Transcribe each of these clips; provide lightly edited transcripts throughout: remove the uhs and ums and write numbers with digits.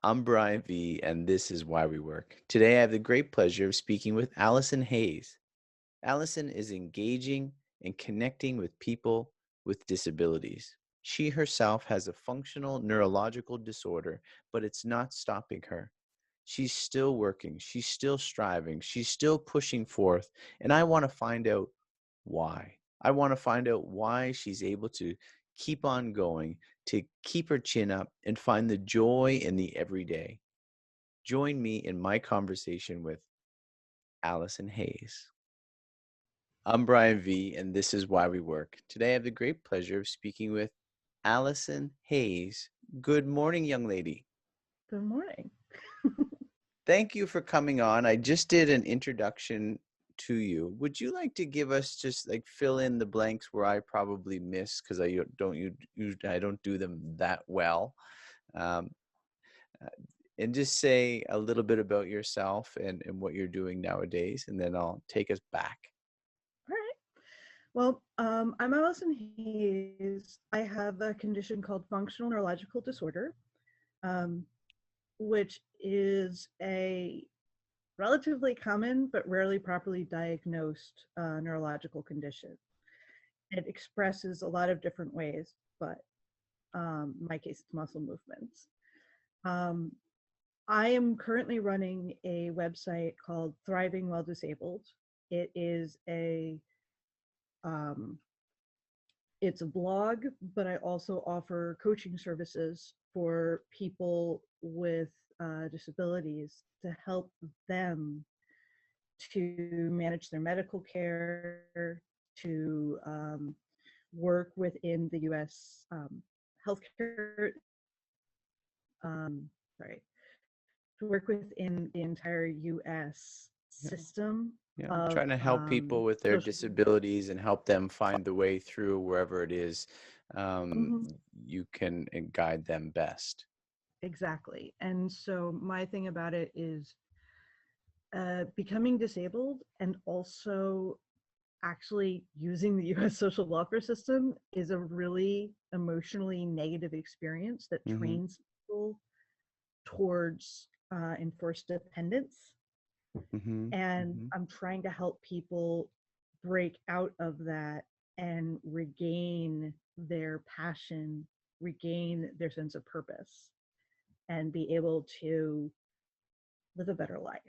I'm BrianVee, and this is Why We Work. Today, I have the great pleasure of speaking with Alison Hayes. Alison is engaging and connecting with people with disabilities. She herself has a functional neurological disorder, but it's not stopping her. She's still working, she's still striving, she's still pushing forth, and I want to find out why. I want to find out why she's able to keep on going, to keep her chin up, and find the joy in the everyday. Join me in my conversation with Alison Hayes. I'm BrianVee, and this is Why We Work. Today, I have the great pleasure of speaking with Alison Hayes. Good morning, young lady. Good morning. Thank you for coming on. I just did an introduction to you. Would you like to give us just like fill in the blanks where I probably miss because I don't do them that well, um, uh, and just say a little bit about yourself and what you're doing nowadays, and then I'll take us back. All right. Well, I'm Alison Hayes. I have a condition called Functional Neurological Disorder, um, which is a relatively common but rarely properly diagnosed neurological condition. It expresses a lot of different ways, but in my case, it's muscle movements. Um, I am currently running a website called Thriving While Disabled. It is um, it's a blog, but I also offer coaching services for people with disabilities to help them to manage their medical care, to work within the U.S. Healthcare, sorry, to work within the entire U.S. Yeah. system Yeah, of trying to help people with their social. disabilities and help them find the way through wherever it is um, Mhm. you can guide them best. Exactly. And so my thing about it is becoming disabled and also actually using the US social welfare system is a really emotionally negative experience that Hmm. trains people towards enforced dependence. Hmm. And Hmm. I'm trying to help people break out of that and regain their passion, regain their sense of purpose, and be able to live a better life.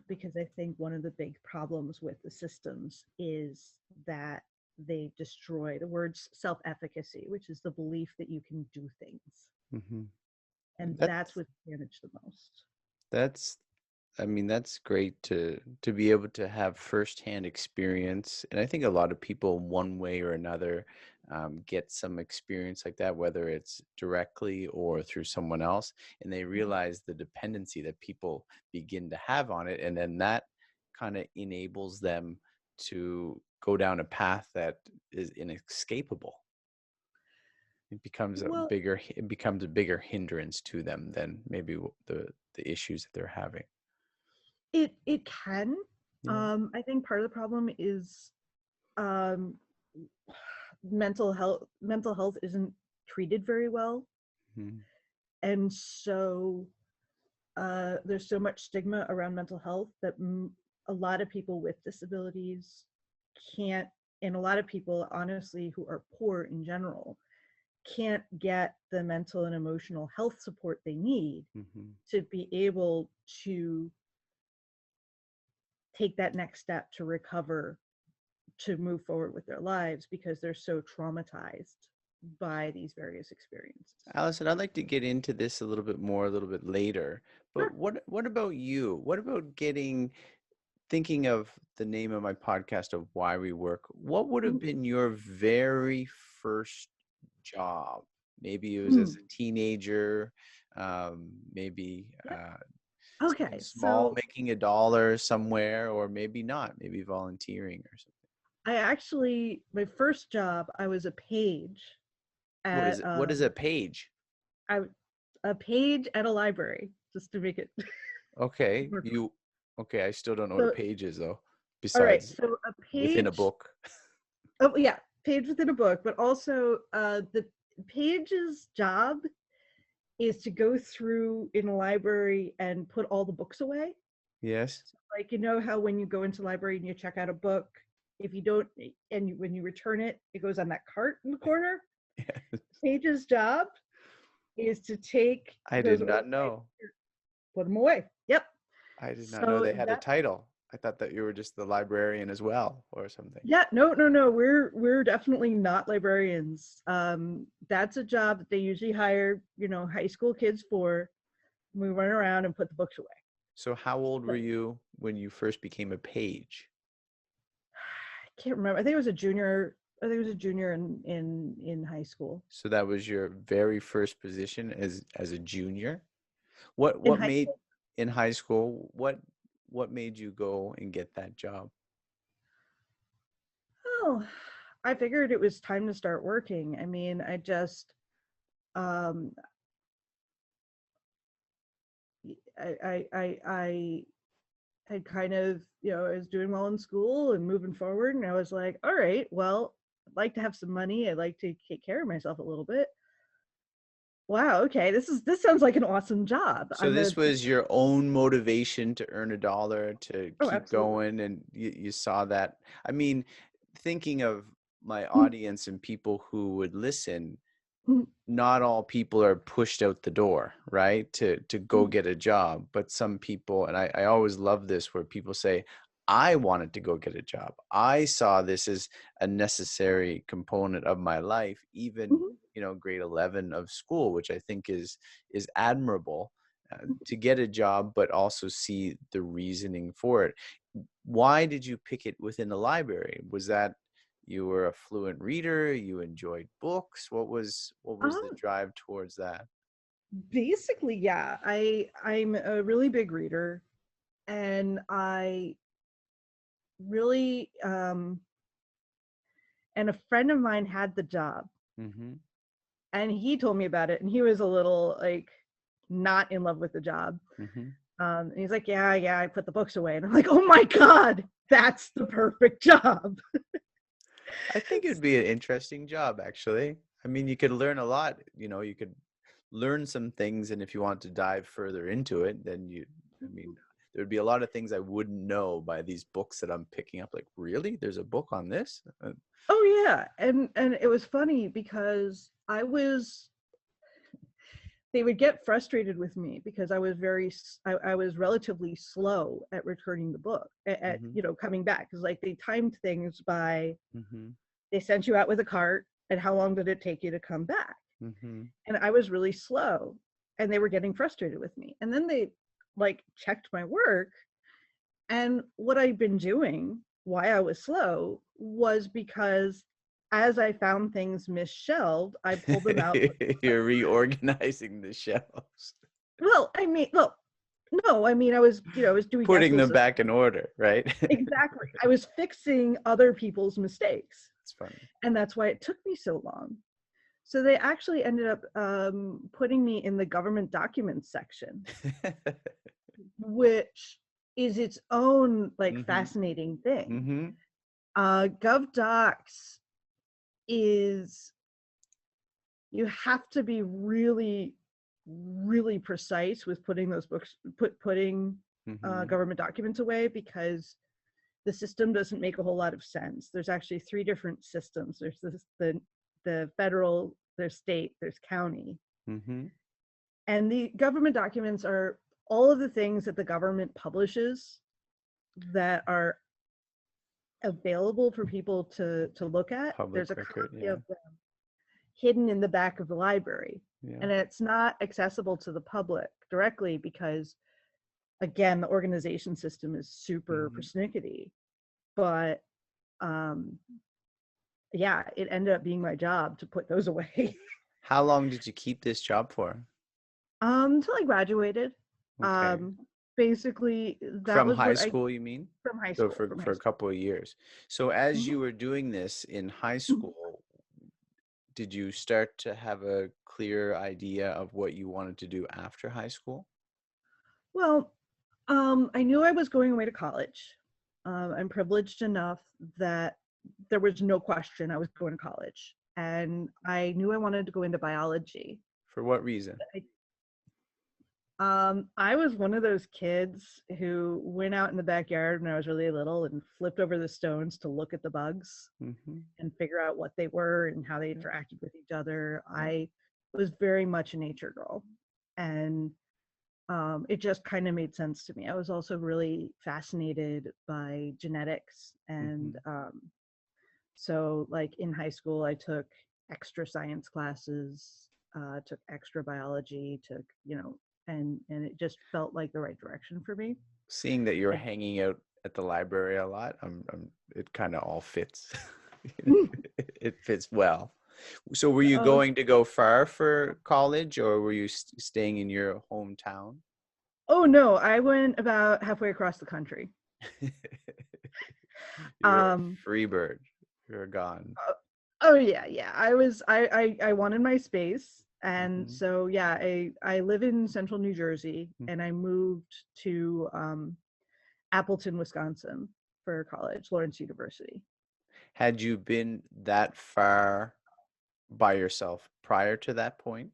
Because I think one of the big problems with the systems is that they destroy the words self efficacy, which is the belief that you can do things. Hmm. And that's That's what's damaged the most. that's I mean, that's great to be able to have firsthand experience, and I think a lot of people, one way or another, get some experience like that, whether it's directly or through someone else, and they Mhm. realize the dependency that people begin to have on it, and then that kind of enables them to go down a path that is inescapable. Well, It becomes a bigger hindrance to them than maybe the issues that they're having. it can. Yeah. I think part of the problem is um, mental health. Mental health isn't treated very well, Mhm. and so there's so much stigma around mental health that a lot of people with disabilities can't, and a lot of people, honestly, who are poor in general, can't get the mental and emotional health support they need Mhm. to be able to take that next step to recover, to move forward with their lives because they're so traumatized by these various experiences. Allison, I'd like to get into this a little bit more a little bit later, but Sure. what about you? What about thinking of the name of my podcast of Why We Work? What would have been your very first job? Maybe it was as Mm. a teenager, maybe Yeah. something Okay. small, So making a dollar somewhere, or maybe not, maybe volunteering or something. I actually, my first job, I was a page What is at it? What is a page? I a page at a library, just to make it Okay, more. okay, I still don't know what a So page is though, all right, besides so a within a page, book. oh yeah, page within a book, but also the page's job is to go through in a library and put all the books away. Yes. So, like, you know how when you go into the library and you check out a book, if you don't, and when you return it, it goes on that cart in the corner. Yeah. Paige's job is to take I did those not organized, know. put them away. Yep. I did not know So they had a that, title. I thought that you were just the librarian as well or something. yeah, no, no, no. We're definitely not librarians. That's a job that they usually hire, high school kids for. We run around and put the books away. So how old So, were you when you first became a page? I can't remember. I think it was a junior. I think it was a junior in high school. So that was your very first position as a junior? What In what high made school. in high school, what made you go and get that job? Oh, I figured it was time to start working. I mean, um, I had kind of, I was doing well in school and moving forward, and I was like, all right, well, I'd like to have some money. I'd like to take care of myself a little bit. Wow, okay, this sounds like an awesome job. So I'm this gonna was your own motivation to earn a dollar, to Oh, keep absolutely. going, and you saw that. I mean, thinking of my Mhm, audience and people who would listen, mhm, not all people are pushed out the door, right? To go mhm, get a job. But some people, and I always love this where people say, I wanted to go get a job. I saw this as a necessary component of my life, even, mhm, grade 11 of school, which I think is admirable, mhm. to get a job, but also see the reasoning for it. Why did you pick it within the library? Was that you were a fluent reader, you enjoyed books? What was the Um, drive towards that? Basically, yeah. I'm a really big reader, and I really and a friend of mine had the job, Mhm. and he told me about it, and he was a little like not in love with the job. Mhm. And he's like, yeah, yeah, I put the books away, and I'm like, oh my god, that's the perfect job. I think it'd be an interesting job, actually. I mean, you could learn a lot, you could learn some things, and if you want to dive further into it, then I mean, there would be a lot of things I wouldn't know by these books that I'm picking up. Like, really? There's a book on this? Oh yeah, and it was funny because they would get frustrated with me because I was relatively slow at returning the book at Mhm. coming back, because like they timed things by Mhm. they sent you out with a cart and how long did it take you to come back, Mhm. and I was really slow, and they were getting frustrated with me, and then they like checked my work, and what I'd been doing, why I was slow, was because as I found things misshelved, I pulled them out. You're reorganizing the shelves, Well, I mean, well, no, I mean, I was doing putting dental them assistance. back in order, right? Exactly. I was fixing other people's mistakes, It's funny. and that's why it took me so long. So they actually ended up putting me in the government documents section, which is its own like Mhm. fascinating thing. Mhm. GovDocs is you have to be really, really precise with putting those books, putting Mhm. government documents away, because the system doesn't make a whole lot of sense. There's actually three different systems. There's the federal, there's state, there's county, Mhm. and the government documents are all of the things that the government publishes that are available for people to look at. Public There's a record, copy yeah. of them hidden in the back of the library, Yeah. and it's not accessible to the public directly because, again, the organization system is super Mhm. persnickety. But um, yeah, it ended up being my job to put those away. How long did you keep this job for? Until I graduated. Okay. Um, Basically, that From was high what I school, you mean? from high So school. for From for high a school. couple of years. So as Mhm. you were doing this in high Mhm. school, did you start to have a clear idea of what you wanted to do after high school? Well, I knew I was going away to college. I'm privileged enough that there was no question I was going to college, and I knew I wanted to go into biology. For what reason? I was one of those kids who went out in the backyard when I was really little and flipped over the stones to look at the bugs Mhm. and figure out what they were and how they Yeah, interacted with each other. yeah. I was very much a nature girl, and it just kind of made sense to me. I was also really fascinated by genetics, and Mhm. so like in high school, I took extra science classes, took extra biology, took and it just felt like the right direction for me. Seeing that you're I, hanging out at the library a lot, it kind of all fits. It fits well. So were you oh, going to go far for college, or were you staying in your hometown? oh no, I went about halfway across the country. You're a Um, free bird. You're gone. oh, oh yeah, yeah. I wanted my space, and Mhm. so yeah, I live in central New Jersey, Mm. and I moved to Appleton, Wisconsin for college, Lawrence University. Had you been that far by yourself prior to that point?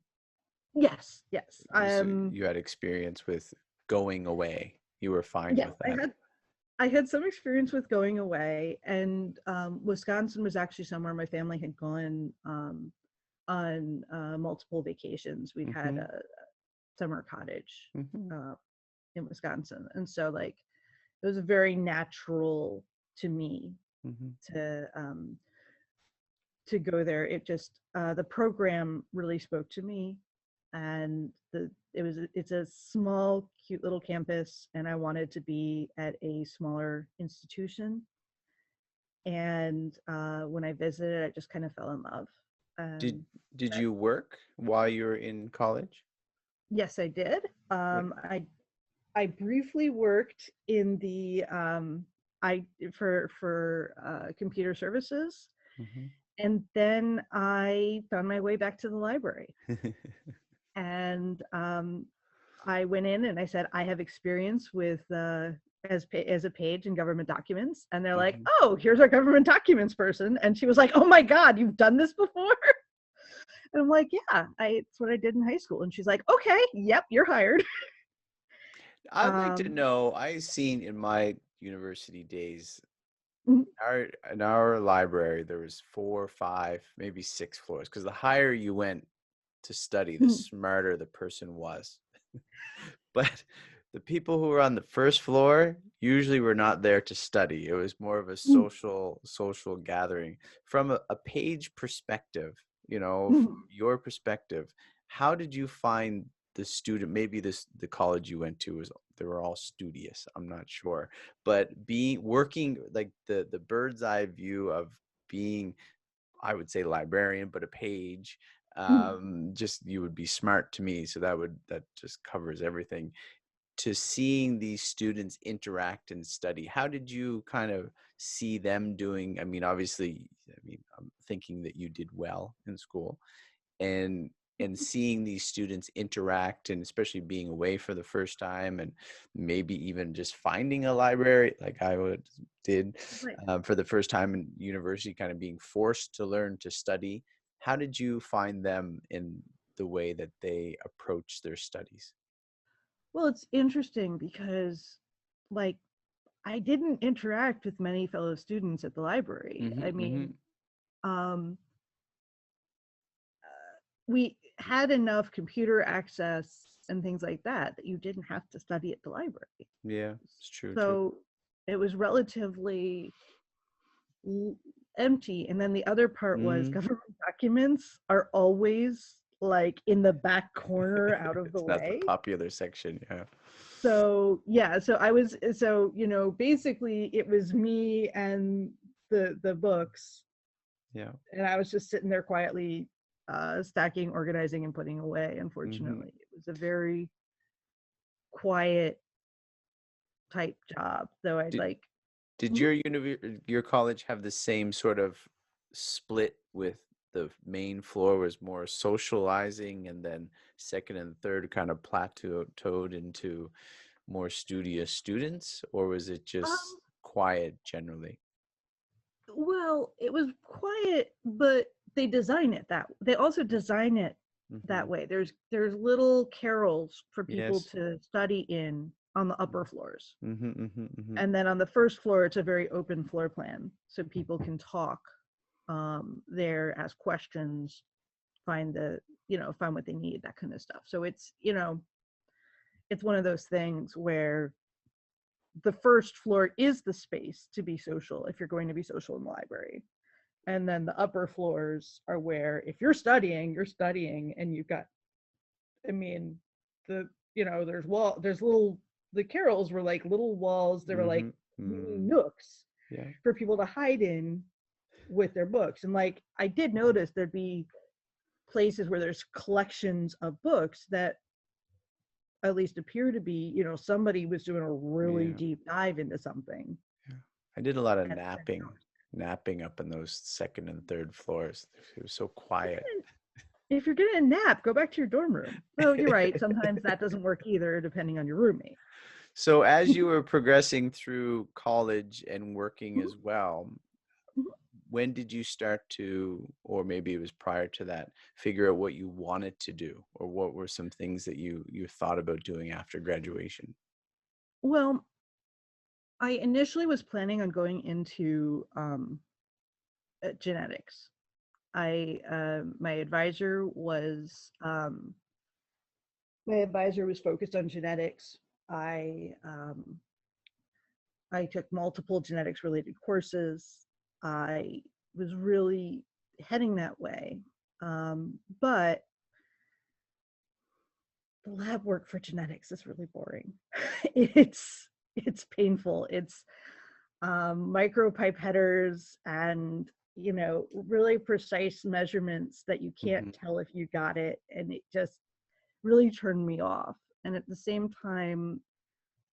Yes, yes. So you had experience with going away. You were fine Yes, with that. I had some experience with going away, and Wisconsin was actually somewhere my family had gone on multiple vacations. We'd had Hmm. a summer cottage Hmm. uh, in Wisconsin, and so like it was very natural to me Hmm. to um, to go there. It just the program really spoke to me, and it's a small, cute little campus, and I wanted to be at a smaller institution. And when I visited, I just kind of fell in love. Did Um, did that, you work while you were in college? yes, I did. What? I briefly worked in the I for computer services, Hmm. and then I found my way back to the library. And I went in and I said, I have experience with as a page in government documents, and they're like, Hmm. oh, here's our government documents person, and she was like, oh my god, you've done this before. And I'm like, yeah, it's what I did in high school. And she's like, okay, yep, you're hired. I'd like to um know, I seen in my university days, mhm, in our library, there was 4, 5, maybe 6 floors. Because the higher you went to study, the mhm, smarter the person was. But the people who were on the first floor usually were not there to study. It was more of a mhm, social gathering. From a page perspective, from mhm. your perspective, how did you find the student? Maybe the college you went to was they were all studious. I'm not sure, but being working like the bird's eye view of being, I would say librarian, but a page. Just you would be smart to me, so that just covers everything. To seeing these students interact and study, how did you kind of see them doing? I mean, obviously, I'm thinking that you did well in school, and seeing these students interact, and especially being away for the first time, and maybe even just finding a library like did Right. for the first time in university, kind of being forced to learn to study. How did you find them in the way that they approach their studies? Well, it's interesting because, like, I didn't interact with many fellow students at the library. Hmm. I Hmm. mean, um, we had enough computer access and things like that that you didn't have to study at the library. Yeah, it's true, true. So it was relatively l- empty. And then the other part was Mm. government documents are always like in the back corner out of the It's not the way. popular section, yeah. So yeah, so I was so basically it was me and the books, Yeah. and I was just sitting there quietly stacking, organizing, and putting away. Hmm. Unfortunately, it was a very quiet type job, though I'd Did like. did Mhm. your college have the same sort of split, with the main floor was more socializing, and then second and third kind of plateaued into more studious students, or was it just Um, quiet generally? well, it was quiet, but they also design it that Mhm. way. There's little carrels for people Yes. to study in on the upper floors. Mhm, mhm, mhm. And then on the first floor, it's a very open floor plan. So people can talk there, ask questions, find find what they need, that kind of stuff. So it's one of those things where the first floor is the space to be social if you're going to be social in the library. And then the upper floors are where if you're studying and you've got, I mean, there's little, the carrels were like little walls. They were like Mhm. mini Mm. nooks Yeah. for people to hide in with their books. And like, I did notice there'd be places where there's collections of books that at least appear to be, somebody was doing a really Yeah. deep dive into something. Yeah. I did a lot of And napping up in those second and third floors. It was so quiet. if you're getting a nap, go back to your dorm room. Well, you're right. Sometimes that doesn't work either, depending on your roommate. So as you were progressing through college and working as well, when did you start to, or maybe it was prior to that, figure out what you wanted to do, or what were some things that you thought about doing after graduation? Well, I initially was planning on going into genetics. My advisor was focused on genetics. I um, I took multiple genetics related courses. I was really heading that way, but the lab work for genetics is really boring. It's painful. It's micropipetters and really precise measurements that you can't Hmm. tell if you got it, and it just really turned me off. And at the same time,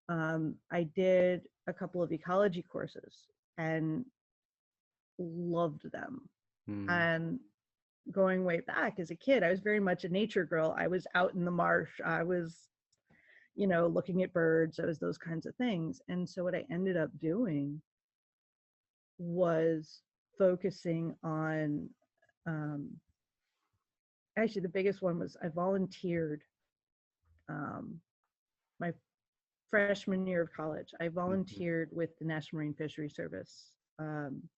I did a couple of ecology courses and loved them. Mm. And going way back as a kid, I was very much a nature girl. I was out in the marsh. I was, looking at birds. I was those kinds of things. And so what I ended up doing was focusing on, um, actually, the biggest one was I volunteered um, my freshman year of college. I Mhm. volunteered with the National Marine Fisheries Service.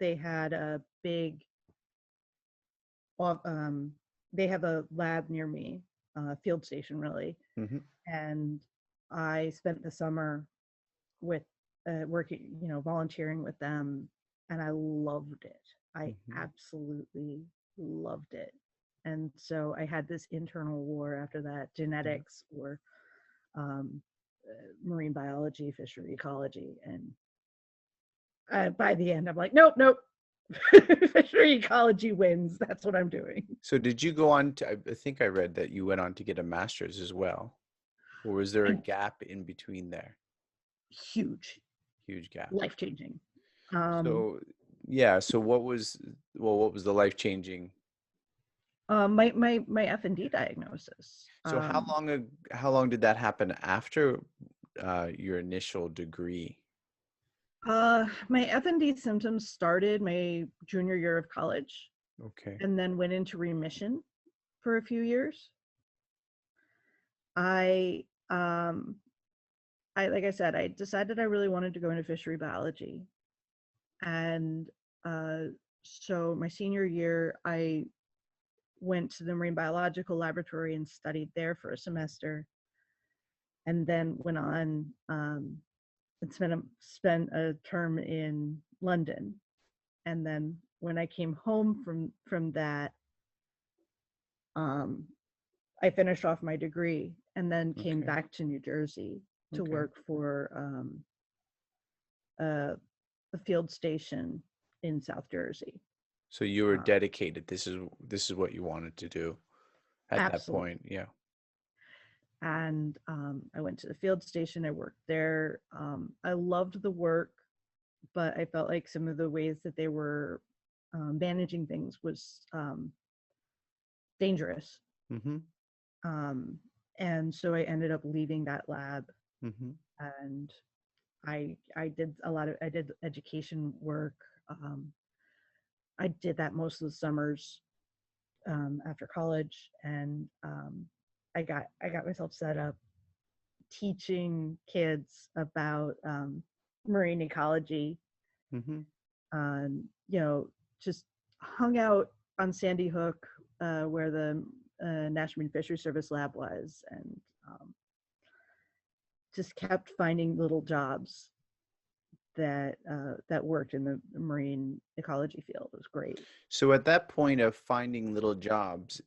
They had a big, um, they have a lab near me, field station really, Mhm. and I spent the summer with working, volunteering with them, and I loved it. I Mhm. absolutely loved it. And so I had this internal war after that: Yeah. genetics or um, marine biology, fishery ecology. And by the end, I'm like, nope, nope. Fishery ecology wins. That's what I'm doing. So did you go on to, I think I read that you went on to get a master's as well, or was there a And gap in between there? huge, Huge gap. life changing. Um, So yeah, so what was the life-changing? my F&D diagnosis. So how long did that happen after your initial degree? My F&D symptoms started my junior year of college Okay. and then went into remission for a few years. I, um, like I said, I decided I really wanted to go into fishery biology. And uh, so my senior year, I went to the marine biological laboratory and studied there for a semester, and then went on and spent a term in London. And then when I came home from that, um, I finished off my degree and then came Okay. back to New Jersey to Okay. work for a, a field station in South Jersey. So you were Uh, dedicated. This is what you wanted to do at that Absolutely. point. Yeah. And I went to the field station. I worked there. I loved the work, but I felt like some of the ways that they were managing things was dangerous. Mm-hmm. Um, and so I ended up leaving that lab, Mm-hmm. and I did education work. Um, I did that most of the summers after college, and I got myself set up teaching kids about marine ecology. Mm-hmm. You know, just hung out on Sandy Hook, where the National Marine Fisheries Service lab was, and just kept finding little jobs that worked in the marine ecology field. It was great. So at that point of finding little jobs,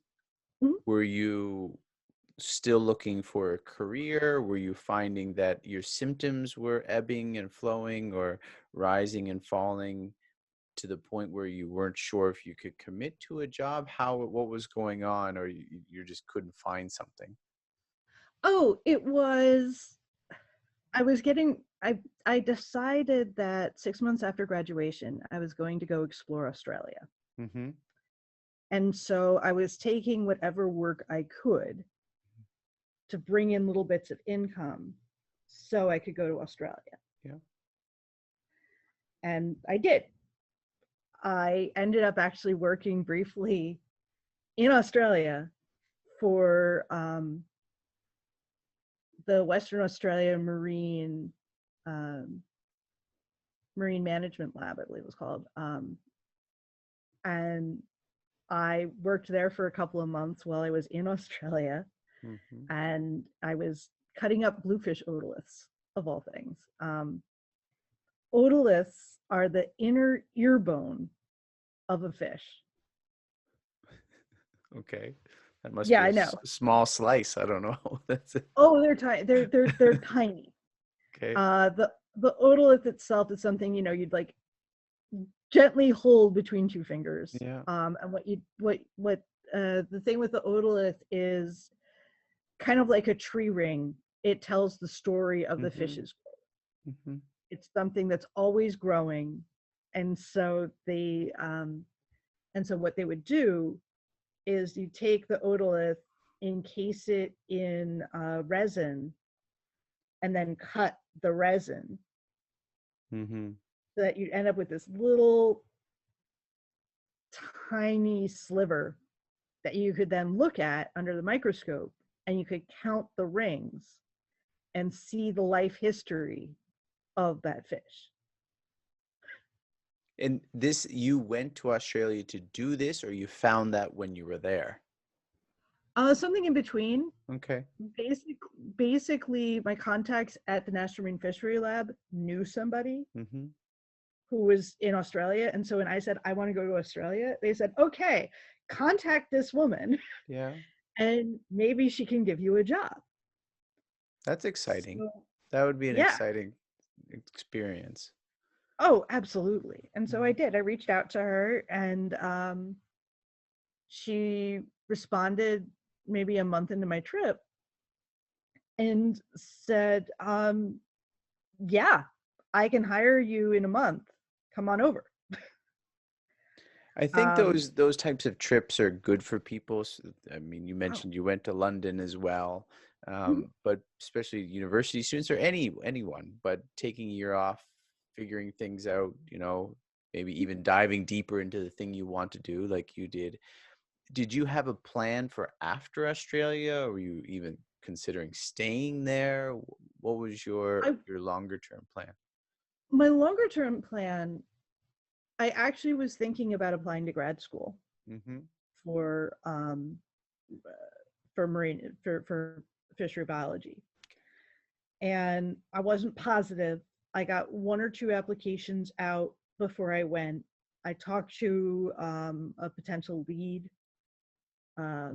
Mhm. were you still looking for a career? Were you finding that your symptoms were ebbing and flowing or rising and falling to the point where you weren't sure if you could commit to a job? What was going on, or you just couldn't find something? Oh, it was. I was getting. I decided that 6 months after graduation, I was going to go explore Australia, Mm-hmm. and so I was taking whatever work I could to bring in little bits of income, so I could go to Australia, Yeah. and I did. I ended up actually working briefly in Australia for the Western Australia um, Marine Management Lab, I believe it was called. And I worked there for a couple of months while I was in Australia, Mm-hmm. and I was cutting up bluefish otoliths, of all things. Otoliths are the inner ear bone of a fish. Okay. That must Yeah, be a I know. small slice. I don't know. That's it. Oh, they're tiny. They're tiny. Okay. The otolith itself is something, you'd like gently hold between two fingers. Yeah. And the thing with the otolith is kind of like a tree ring. It tells the story of the Mm-hmm. fish's growth. Mm-hmm. It's something that's always growing, and so what they would do is you take the otolith, encase it in resin, and then cut the resin Mm-hmm. so that you end up with this little tiny sliver that you could then look at under the microscope, and you could count the rings and see the life history of that fish. And this, you went to Australia to do this, or you found that when you were there? Something in between. Okay. Basic, Basically, my contacts at the National Marine Fishery Lab knew somebody Mm-hmm. who was in Australia. And so when I said, I want to go to Australia, they said, okay, contact this woman Yeah. and maybe she can give you a job. That's exciting. So, That would be an yeah. exciting experience. Oh, absolutely. And so I Mhm. did. I reached out to her, and she responded maybe a month into my trip and said, yeah, I can hire you in a month. Come on over. I think Um, those types of trips are good for people. I mean, you oh, mentioned you went to London as well, mhm. but especially university students or anyone. But taking a year off, figuring things out, maybe even diving deeper into the thing you want to do, like you did. Did you have a plan for after Australia? Or were you even considering staying there? What was I, your longer term plan? my longer term plan, I actually was thinking about applying to grad school Mm-hmm. for for fishery biology, and I wasn't positive. I got one or two applications out before I went. I talked to a potential lead,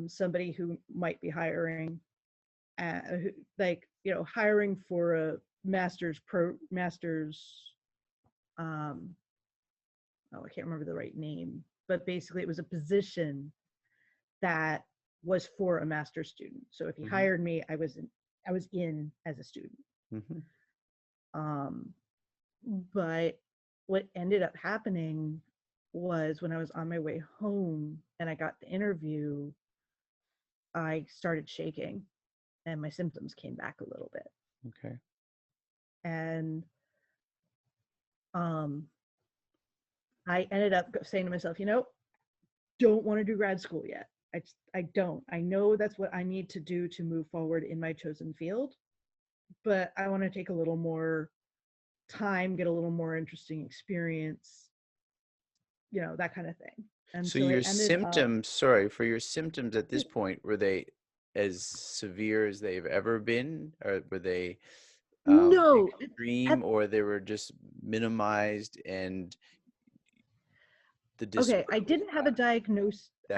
somebody who might be hiring, hiring for a master's. Um, oh, I can't remember the right name, but basically it was a position that was for a master's student. So if he Mm-hmm. hired me, I was in as a student. Mm-hmm. Um, but what ended up happening was when I was on my way home and I got the interview, I started shaking and my symptoms came back a little bit. Okay. And um, I ended up saying to myself, don't want to do grad school yet. I don't. I know that's what I need to do to move forward in my chosen field, but I want to take a little more time, get a little more interesting experience, that kind of thing. And So so I your ended up, symptoms, sorry, for your symptoms at this point, were they as severe as they've ever been, or were they no, extreme, at, or they were just minimized and the okay, disorder was I that?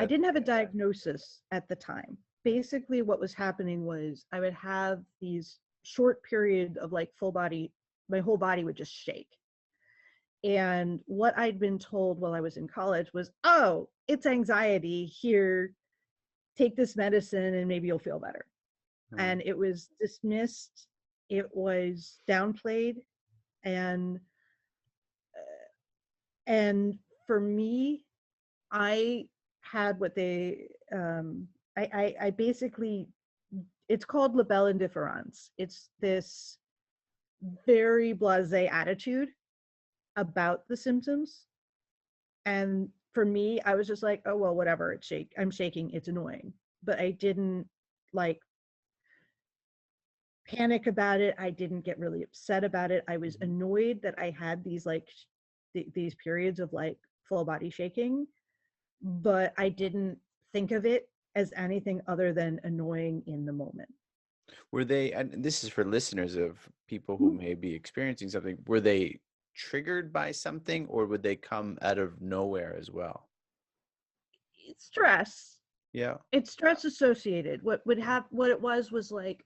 didn't have a diagnosis at the time. Basically what was happening was I would have these short period of like my whole body would just shake. And what I'd been told while I was in college was, oh, it's anxiety. Here, take this medicine and maybe you'll feel better. Hmm. And it was dismissed, it was downplayed. And and for me, I had what they I basically, it's called label indifference. It's this very blasé attitude about the symptoms. And for me, I was just like, oh well, whatever, I'm shaking, it's annoying. But I didn't like panic about it. I didn't get really upset about it. I was annoyed that I had these like these periods of like full body shaking, but I didn't think of it as anything other than annoying in the moment. Were they, and this is for listeners of people who Mm. may be experiencing something, were they triggered by something, or would they come out of nowhere as well? It's stress. Yeah. It's stress associated. What it was like,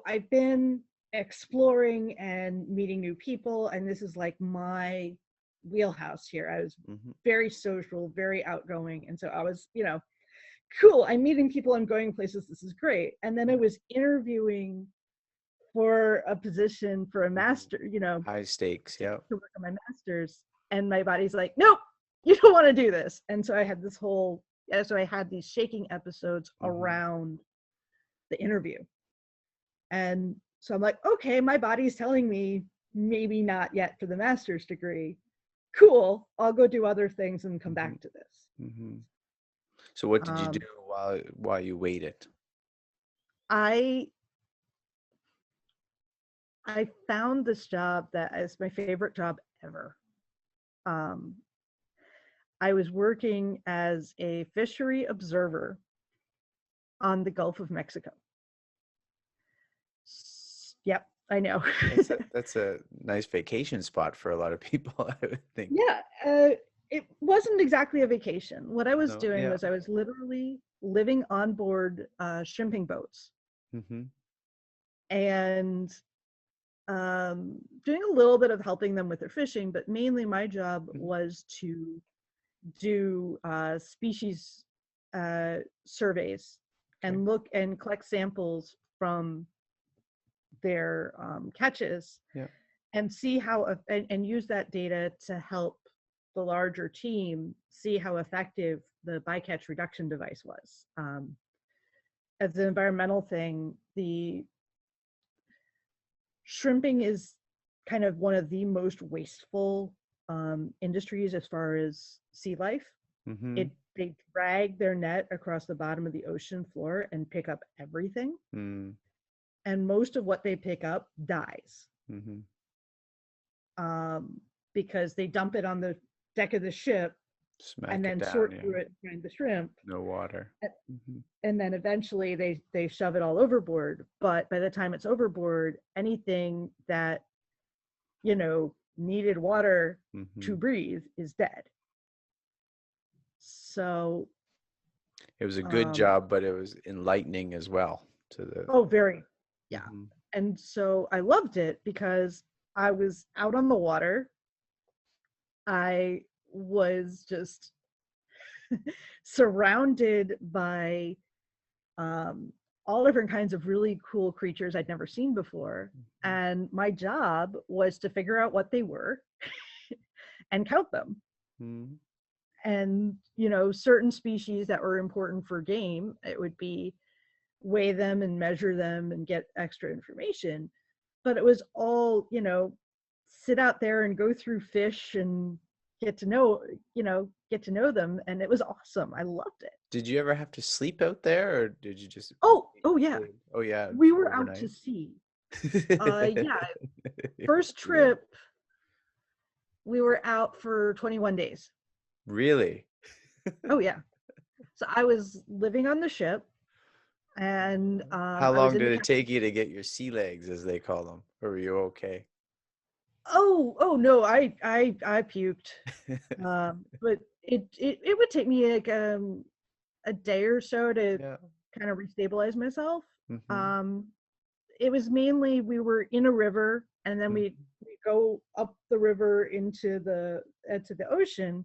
I've been exploring and meeting new people, and this is like my wheelhouse here. I was Hmm. very social, very outgoing, and so I was, cool, I'm meeting people, I'm going places, this is great. And then I Yeah. was interviewing for a position for a Hmm. master, High stakes. to Yeah. work on my master's, and my body's like, nope, you don't want to do this. And so I had this whole, so I had these shaking episodes Hmm. around the interview. And so I'm like, okay, my body's telling me maybe not yet for the master's degree. Cool, I'll go do other things and come Hmm. back to this. Hmm. So what did you do um, while you waited? I I found this job that is my favorite job ever. Um, I was working as a fishery observer on the Gulf of Mexico. Yep, I know. That's a nice vacation spot for a lot of people, I would think. Yeah, it wasn't exactly a vacation. What I was No, doing yeah. was I was literally living on board shrimping boats Hmm. and doing a little bit of helping them with their fishing, but mainly my job Hmm. was to do species surveys Okay. and look and collect samples from their catches Yeah. and see how and use that data to help the larger team see how effective the bycatch reduction device was. As an environmental thing, the shrimping is kind of one of the most wasteful industries as far as sea life. Hmm. They drag their net across the bottom of the ocean floor and pick up everything, Mm. and most of what they pick up dies, Hmm. um, because they dump it on the deck of the ship and Smack it then down, sort yeah. through it and find the shrimp, No water. Hmm. and then eventually they shove it all overboard. But by the time it's overboard, anything that needed water to Hmm. breathe is dead. So It was a good um job, but it was enlightening as well to the. oh, very, yeah. Hmm. And so I loved it because I was out on the water. I was just surrounded by um, all different kinds of really cool creatures I'd never seen before. And my job was to figure out what they were and count them. Hmm. And, certain species that were important for game, it would be weigh them and measure them and get extra information. But it was all, sit out there and go through fish and get to know, get to know them. And it was awesome. I loved it. Did you ever have to sleep out there, or did you just Oh yeah. oh yeah, We were out to overnight? sea. Yeah. First trip, we were out for 21 days. Really? Oh yeah. So I was living on the ship, and How I was long in the did it captain. take you to get your sea legs, as they call them? Or were you okay? Oh no, I puked. But it would take me like a day or so to Yeah. kind of restabilize myself. Mm-hmm. Um, it was mainly we were in a river, and then we go up the river into the ocean,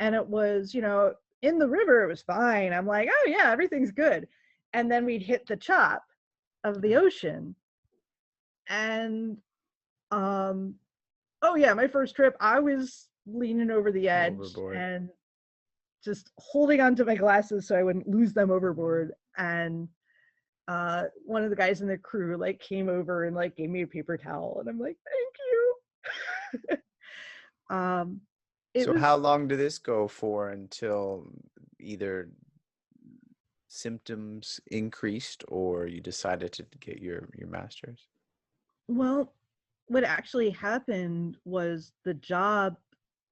and it was, in the river it was fine. I'm like, oh yeah, everything's good. And then we'd hit the chop of the ocean, and um oh yeah, my first trip, I was leaning over the edge Overboard. and just holding onto my glasses so I wouldn't lose them overboard. And one of the guys in the crew like came over and like gave me a paper towel, and I'm like, thank you. It So how was long did this go for until either symptoms increased or you decided to get your master's? Well, what actually happened was the job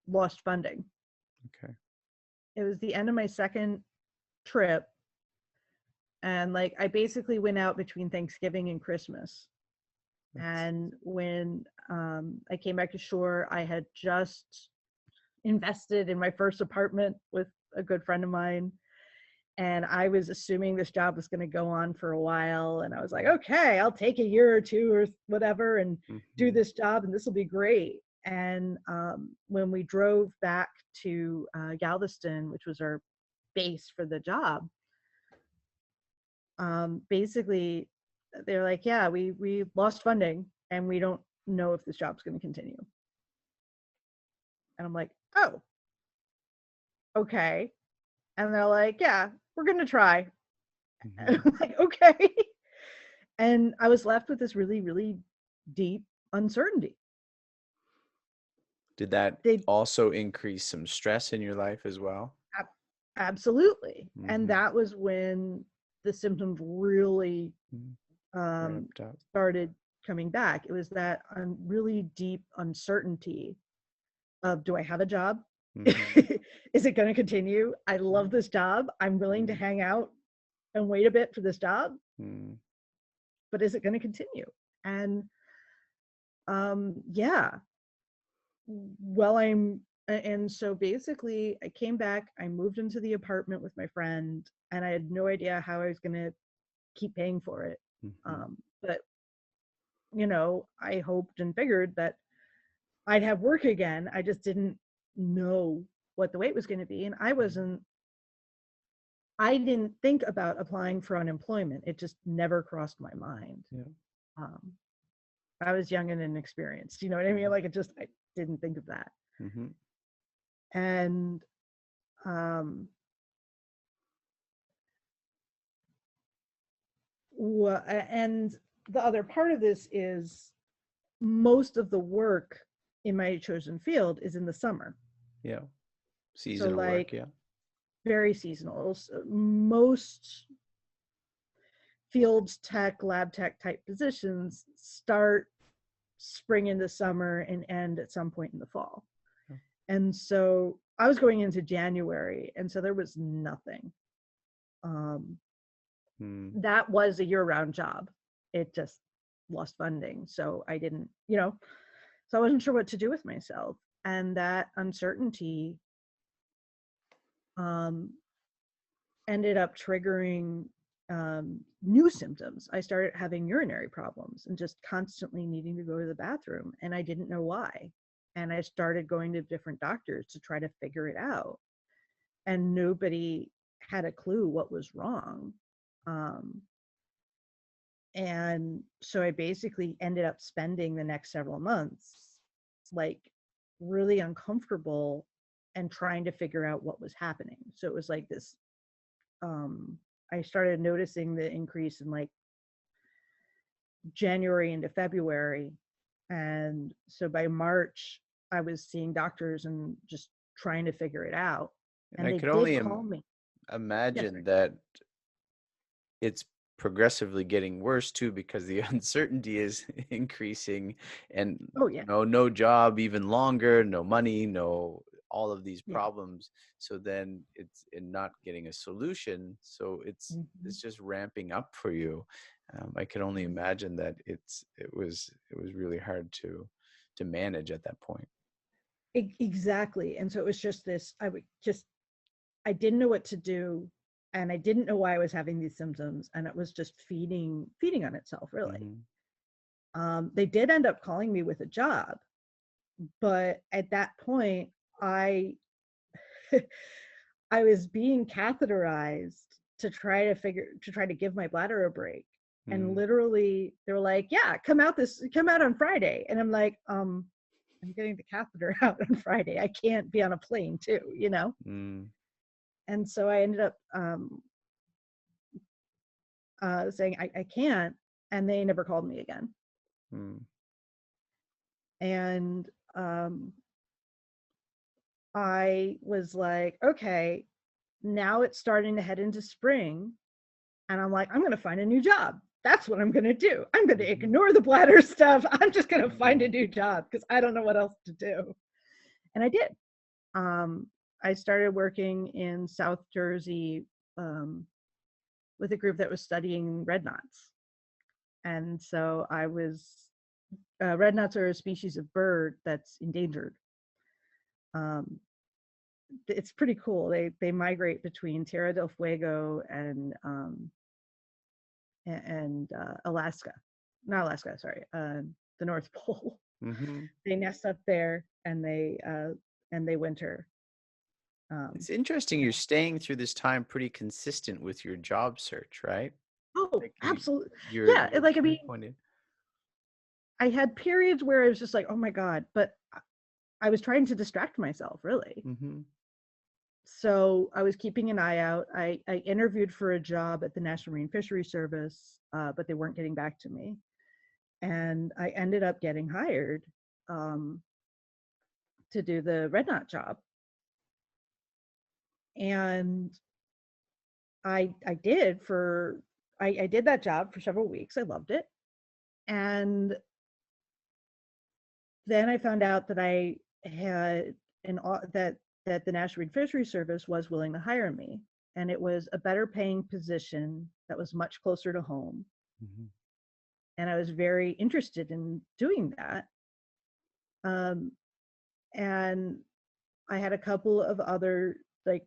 lost funding. Okay. It was the end of my second trip, and like I basically went out between Thanksgiving and Christmas. That's And when I came back to shore, I had just invested in my first apartment with a good friend of mine, and I was assuming this job was going to go on for a while, and I was like, okay, I'll take a year or two or whatever and do mm-hmm. this job, and this will be great. And when we drove back to Galveston, which was our base for the job, basically they're like, yeah, we lost funding and we don't know if this job's going to continue. And I'm like, oh, okay. And they're like, yeah, we're going to try. And Mm-hmm. I'm like, okay. And I was left with this really, really deep uncertainty. Did that They also increase some stress in your life as well? absolutely. And Mm-hmm. that was when the symptoms really Ramped up. started coming back. It was that really deep uncertainty of, do I have a job? Mm-hmm. Is it going to continue? I love this job. I'm willing to hang out and wait a bit for this job, Mm-hmm. but is it going to continue? And yeah, well, and so basically I came back, I moved into the apartment with my friend, and I had no idea how I was going to keep paying for it. Mm-hmm. But I hoped and figured that I'd have work again. I just didn't know what the wait was going to be, and I didn't think about applying for unemployment. It just never crossed my mind. Yeah. um, I was young and inexperienced, you know what I mean? Like, I didn't think of that. Mm-hmm. And um and the other part of this is, most of the work in my chosen field is in the summer. Yeah. So Seasonal work. like Yeah. very seasonal. So most field tech, lab tech type positions start spring into summer and end at some point in the fall. Yeah. And so I was going into January, and so there was nothing. Um, Mm. that was a year-round job. It just lost funding, so I didn't, so I wasn't sure what to do with myself, and that uncertainty um, ended up triggering new symptoms. I started having urinary problems and just constantly needing to go to the bathroom, and I didn't know why. And I started going to different doctors to try to figure it out, and nobody had a clue what was wrong. Um, and so I basically ended up spending the next several months like really uncomfortable and trying to figure out what was happening. So it was like this, I started noticing the increase in like January into February. And so by March, I was seeing doctors and just trying to figure it out. And And I they could did only call me. Yes, imagine sir. that it's progressively getting worse too because the uncertainty is increasing and Oh yeah. no job even longer, no money, no all of these Yeah. problems. So then it's in not getting a solution. So Mhm. it's just ramping up for you. I can only Mhm. imagine that it was really hard to manage at that point. Exactly. And so it was just this, I didn't know what to do, and I didn't know why I was having these symptoms, and it was just feeding on itself, really. Hmm. They did end up calling me with a job, but at that point, I I was being catheterized to try to give my bladder a break. And Hmm. literally they were like, "Yeah, come out on Friday." And I'm like, I'm getting the catheter out on Friday. I can't be on a plane too, you know?" Mm. And so I ended up saying I can't, and they never called me again. Mm. And I was like, okay, now it's starting to head into spring, and I'm like, I'm going to find a new job. That's what I'm going to do. I'm going to Mhm. ignore the bladder stuff. I'm just going to find a Mhm. new job because I don't know what else to do. And I did. Um, I started working in South Jersey um, with a group that was studying red knots. And so I was, red knots are a species of bird that's endangered. Um, it's pretty cool. They migrate between Tierra del Fuego and Alaska, not Alaska, sorry, the North Pole. Mhm. They nest up there and they winter. Um, It's interesting yeah. you're staying through this time pretty consistent with your job search, right? Oh, Like absolutely. you're Yeah. you're Like I mean, pinpointed. I had periods where I was just like, oh my god, but I was trying to distract myself, really. Mhm. So I was keeping an eye out. I interviewed for a job at the National Marine Fisheries Service, but they weren't getting back to me. And I ended up getting hired um, to do the red knot job. And I did for I did that job for several weeks. I loved it. And then I found out that I had that the National Marine Fisheries Service was willing to hire me, and it was a better paying position that was much closer to home, Mhm. and I was very interested in doing that. Um, and I had a couple of other like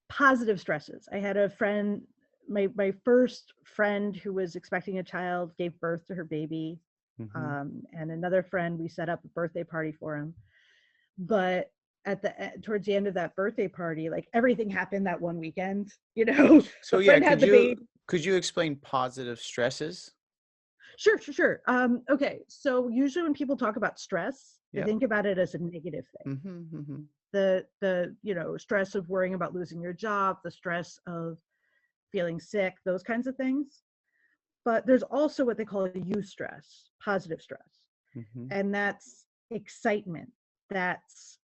positive stresses. I had a friend, my first friend who was expecting a child gave birth to her baby, Mhm. and another friend, we set up a birthday party for him. But at the towards the end of that birthday party, like everything happened that one weekend. You know, So a yeah, friend had the baby. could you explain positive stresses? Sure, sure, sure. Okay, so usually when people talk about stress, they Yep. think about it as a negative thing. Mhm. Mhm. The stress of worrying about losing your job, the stress of feeling sick, those kinds of things. But there's also what they call a eustress, positive stress, Mhm. and that's excitement. That's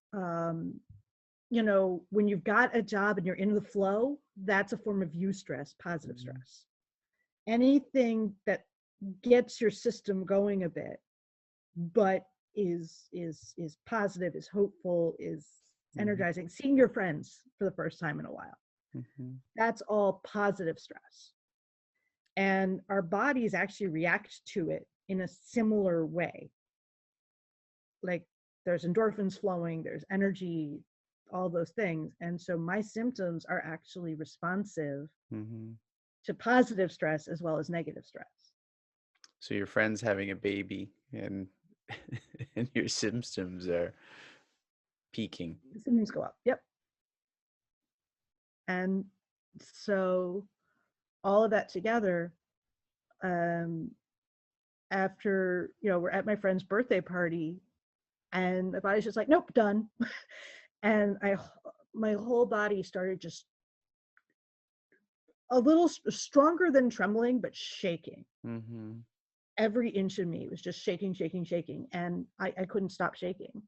when you've got a job and you're in the flow, that's a form of eustress, positive Mhm. stress. Anything that gets your system going a bit, but is positive, is hopeful, is Mhm. energizing. Seeing your friends for the first time in a while, Mhm. that's all positive stress. And our bodies actually react to it in a similar way. Like there's endorphins flowing, there's energy, all those things. And so my symptoms are actually responsive Mhm. to positive stress as well as negative stress. So your friend's having a baby and and your symptoms are peaking. The symptoms go up. Yep. And so all of that together, um, after, we're at my friend's birthday party, and my body's just like, nope, done. And my whole body started just a little stronger than trembling, but shaking. Mhm. every inch of me was just shaking, shaking, shaking, and I couldn't stop shaking.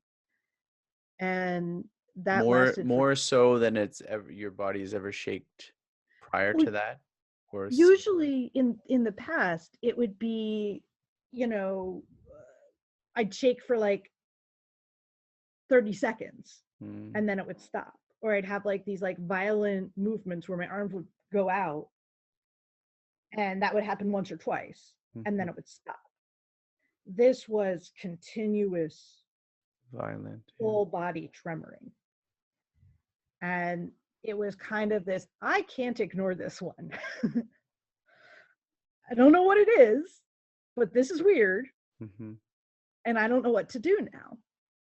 And that lasted for More so than it's ever your body has ever shaked prior well, to that, or similar? usually in the past it would be, you know, I'd shake for like 30 seconds Mm, and then it would stop. Or I'd have like these like violent movements where my arms would go out, and that would happen once or twice and mhm. then it would stop. This was continuous Violent, yeah. full body tremoring. And it was kind of this, I can't ignore this one. I don't know what it is, but this is weird Mhm. and I don't know what to do now.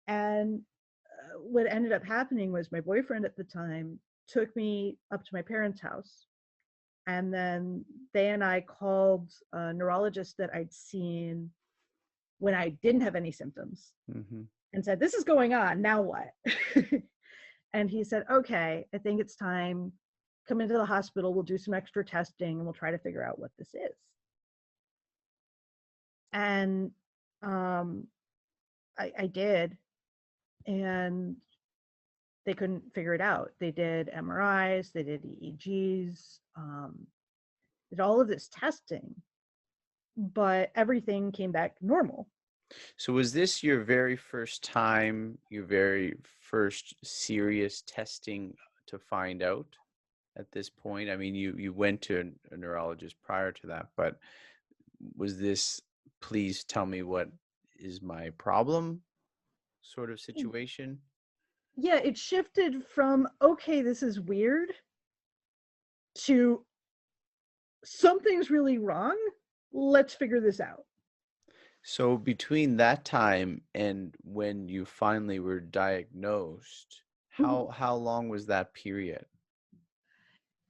And what ended up happening was my boyfriend at the time took me up to my parents' house. And then they and I called a neurologist that I'd seen when I didn't have any symptoms Mhm. and said, "This is going on. Now what?" And he said, "Okay, I think it's time. Come into the hospital. We'll do some extra testing and we'll try to figure out what this is." And um, I did. And they couldn't figure it out. They did MRIs, they did EEGs, did all of this testing, but everything came back normal. So was this your very first time, your very first serious testing to find out at this point? I mean, you went to a neurologist prior to that, but was this, please tell me what is my problem sort of situation? Yeah, it shifted from, okay, this is weird, to something's really wrong. Let's figure this out. So between that time and when you finally were diagnosed, Mhm. how long was that period?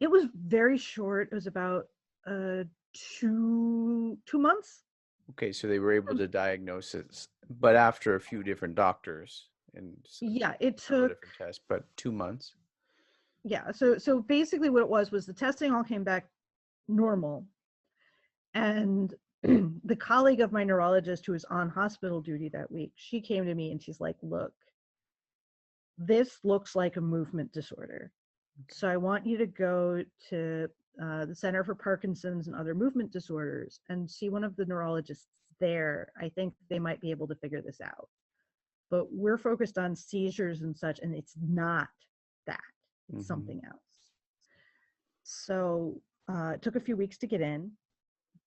It was very short. It was about uh, 2 months. Okay, so they were able to diagnose it, but after a few different doctors and Yeah, it several took, different tests, but 2 months. yeah. So basically, what it was the testing all came back normal. And the colleague of my neurologist who was on hospital duty that week, she came to me and she's like, "Look, this looks like a movement disorder. So I want you to go to the Center for Parkinson's and Other Movement Disorders and see one of the neurologists there. I think they might be able to figure this out. But we're focused on seizures and such, and it's not that, it's Hmm. something else." So it took a few weeks to get in.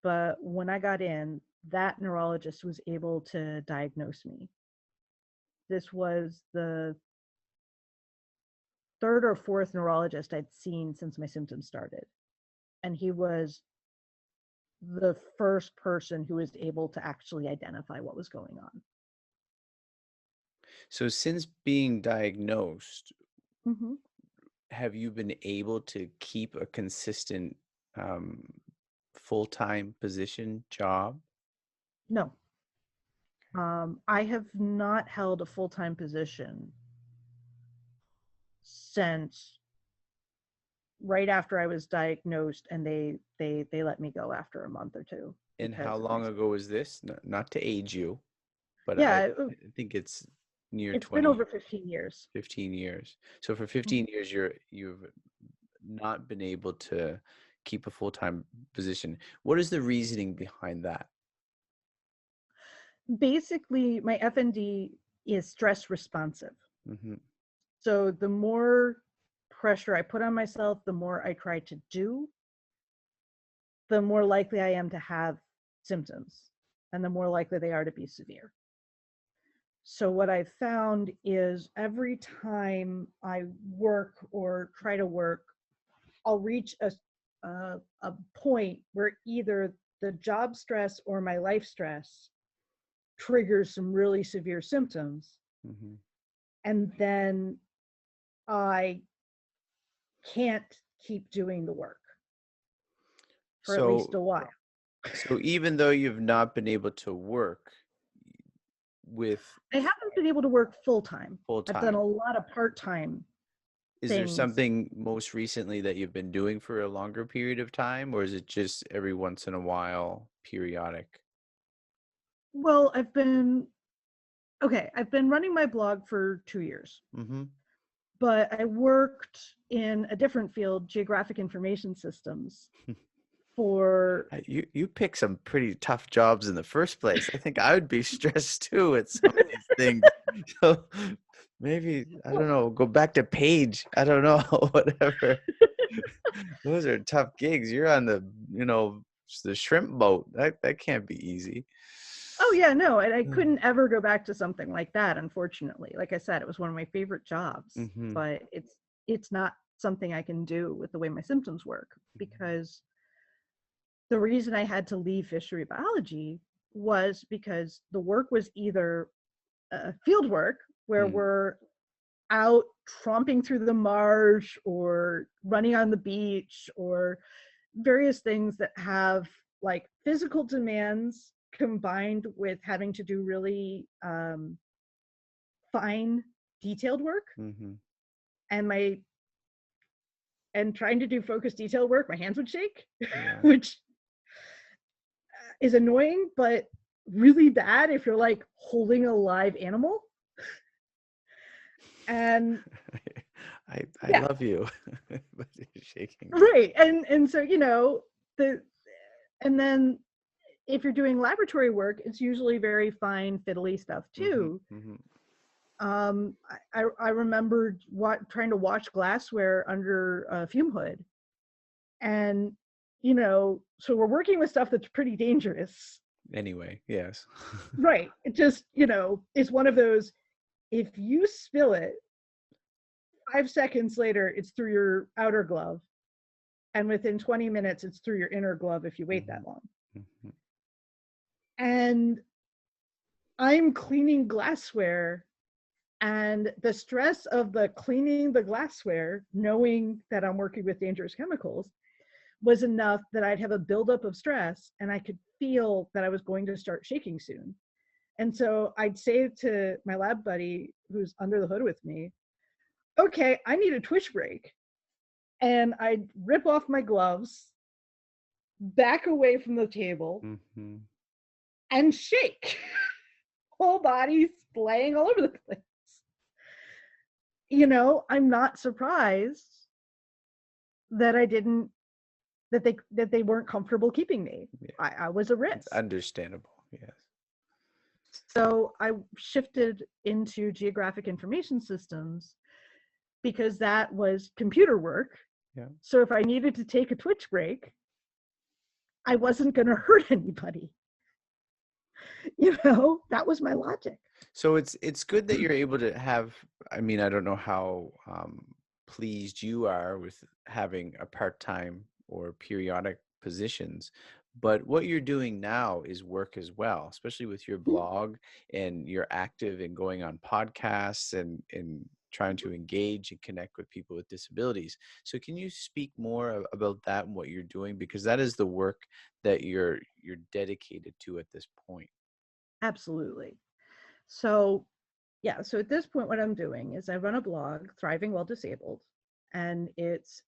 But when I got in, that neurologist was able to diagnose me. This was the third or fourth neurologist I'd seen since my symptoms started. And he was the first person who was able to actually identify what was going on. So since being diagnosed, Mm-hmm. have you been able to keep a consistent um, full-time position job? No, I have not held a full time position since right after I was diagnosed, and they let me go after a month or two And how because of my long ago symptoms. was this? Not to age you, but I Yeah, think it's near it's been 20, over 15 years. 15 years. So for Mhm. 15 years, you've not been able to keep a full-time position. What is the reasoning behind that? Basically, my FND is stress responsive. Hmm. So the more pressure I put on myself, the more I try to do, the more likely I am to have symptoms and the more likely they are to be severe. So what I've found is every time I work or try to work, I'll reach a point where either the job stress or my life stress triggers some really severe symptoms. Hmm. And then I can't keep doing the work for at least So, a while. so even though you've not been able to work with I haven't been able to work full time. full I've done time, a lot of part time is there things. something most recently that you've been doing for a longer period of time, or is it just every once in a while, periodic? Well, I've been running my blog for 2 years, Mm-hmm. but I worked in a different field, geographic information systems, for You pick some pretty tough jobs in the first place. I think I would be stressed too at some of these things. So maybe, I don't know, go back to Page. I don't know, whatever. Those are tough gigs. You're on the shrimp boat. That can't be easy. Oh yeah, no, and I couldn't ever go back to something like that, unfortunately. Like I said, it was one of my favorite jobs, Mm-hmm. but it's not something I can do with the way my symptoms work, because the reason I had to leave fishery biology was because the work was either field work, where Mm. we're out tromping through the marsh or running on the beach, or various things that have like physical demands combined with having to do really fine detailed work. Mm-hmm. and my and trying to do focused detail work, my hands would shake, Yeah. which is annoying but really bad if you're like holding a live animal. And I yeah, love you, but you're shaking. right. And so, the and then if you're doing laboratory work, it's usually very fine fiddly stuff Mm-hmm. too. Mm-hmm. I remember trying to wash glassware under a fume hood, and so we're working with stuff that's pretty dangerous. Anyway, yes. Right. It just, is one of those, if you spill it, 5 seconds later, it's through your outer glove. And within 20 minutes, it's through your inner glove if you wait Mm-hmm. that long. Mm-hmm. And I'm cleaning glassware, and the stress of the cleaning the glassware, knowing that I'm working with dangerous chemicals, was enough that I'd have a buildup of stress, and I could feel that I was going to start shaking soon. And so I'd say to my lab buddy who's under the hood with me, okay, I need a twitch break. And I'd rip off my gloves, back away from the table, Mm-hmm. and shake. Whole body splaying all over the place. I'm not surprised that I didn't that they weren't comfortable keeping me. Yeah. I was a It's risk. understandable. Yes. So I shifted into geographic information systems because that was computer work. Yeah. So if I needed to take a twitch break, I wasn't going to hurt anybody. That was my logic. So it's good that you're able to have. I mean, I don't know how pleased you are with having a part-time or periodic positions, but what you're doing now is work as well, especially with your blog, and you're active in going on podcasts and trying to engage and connect with people with disabilities. So can you speak more about that and what you're doing, because that is the work that you're dedicated to at this point. Absolutely. So, yeah, so at this point, what I'm doing is I run a blog, Thriving While Disabled, and it's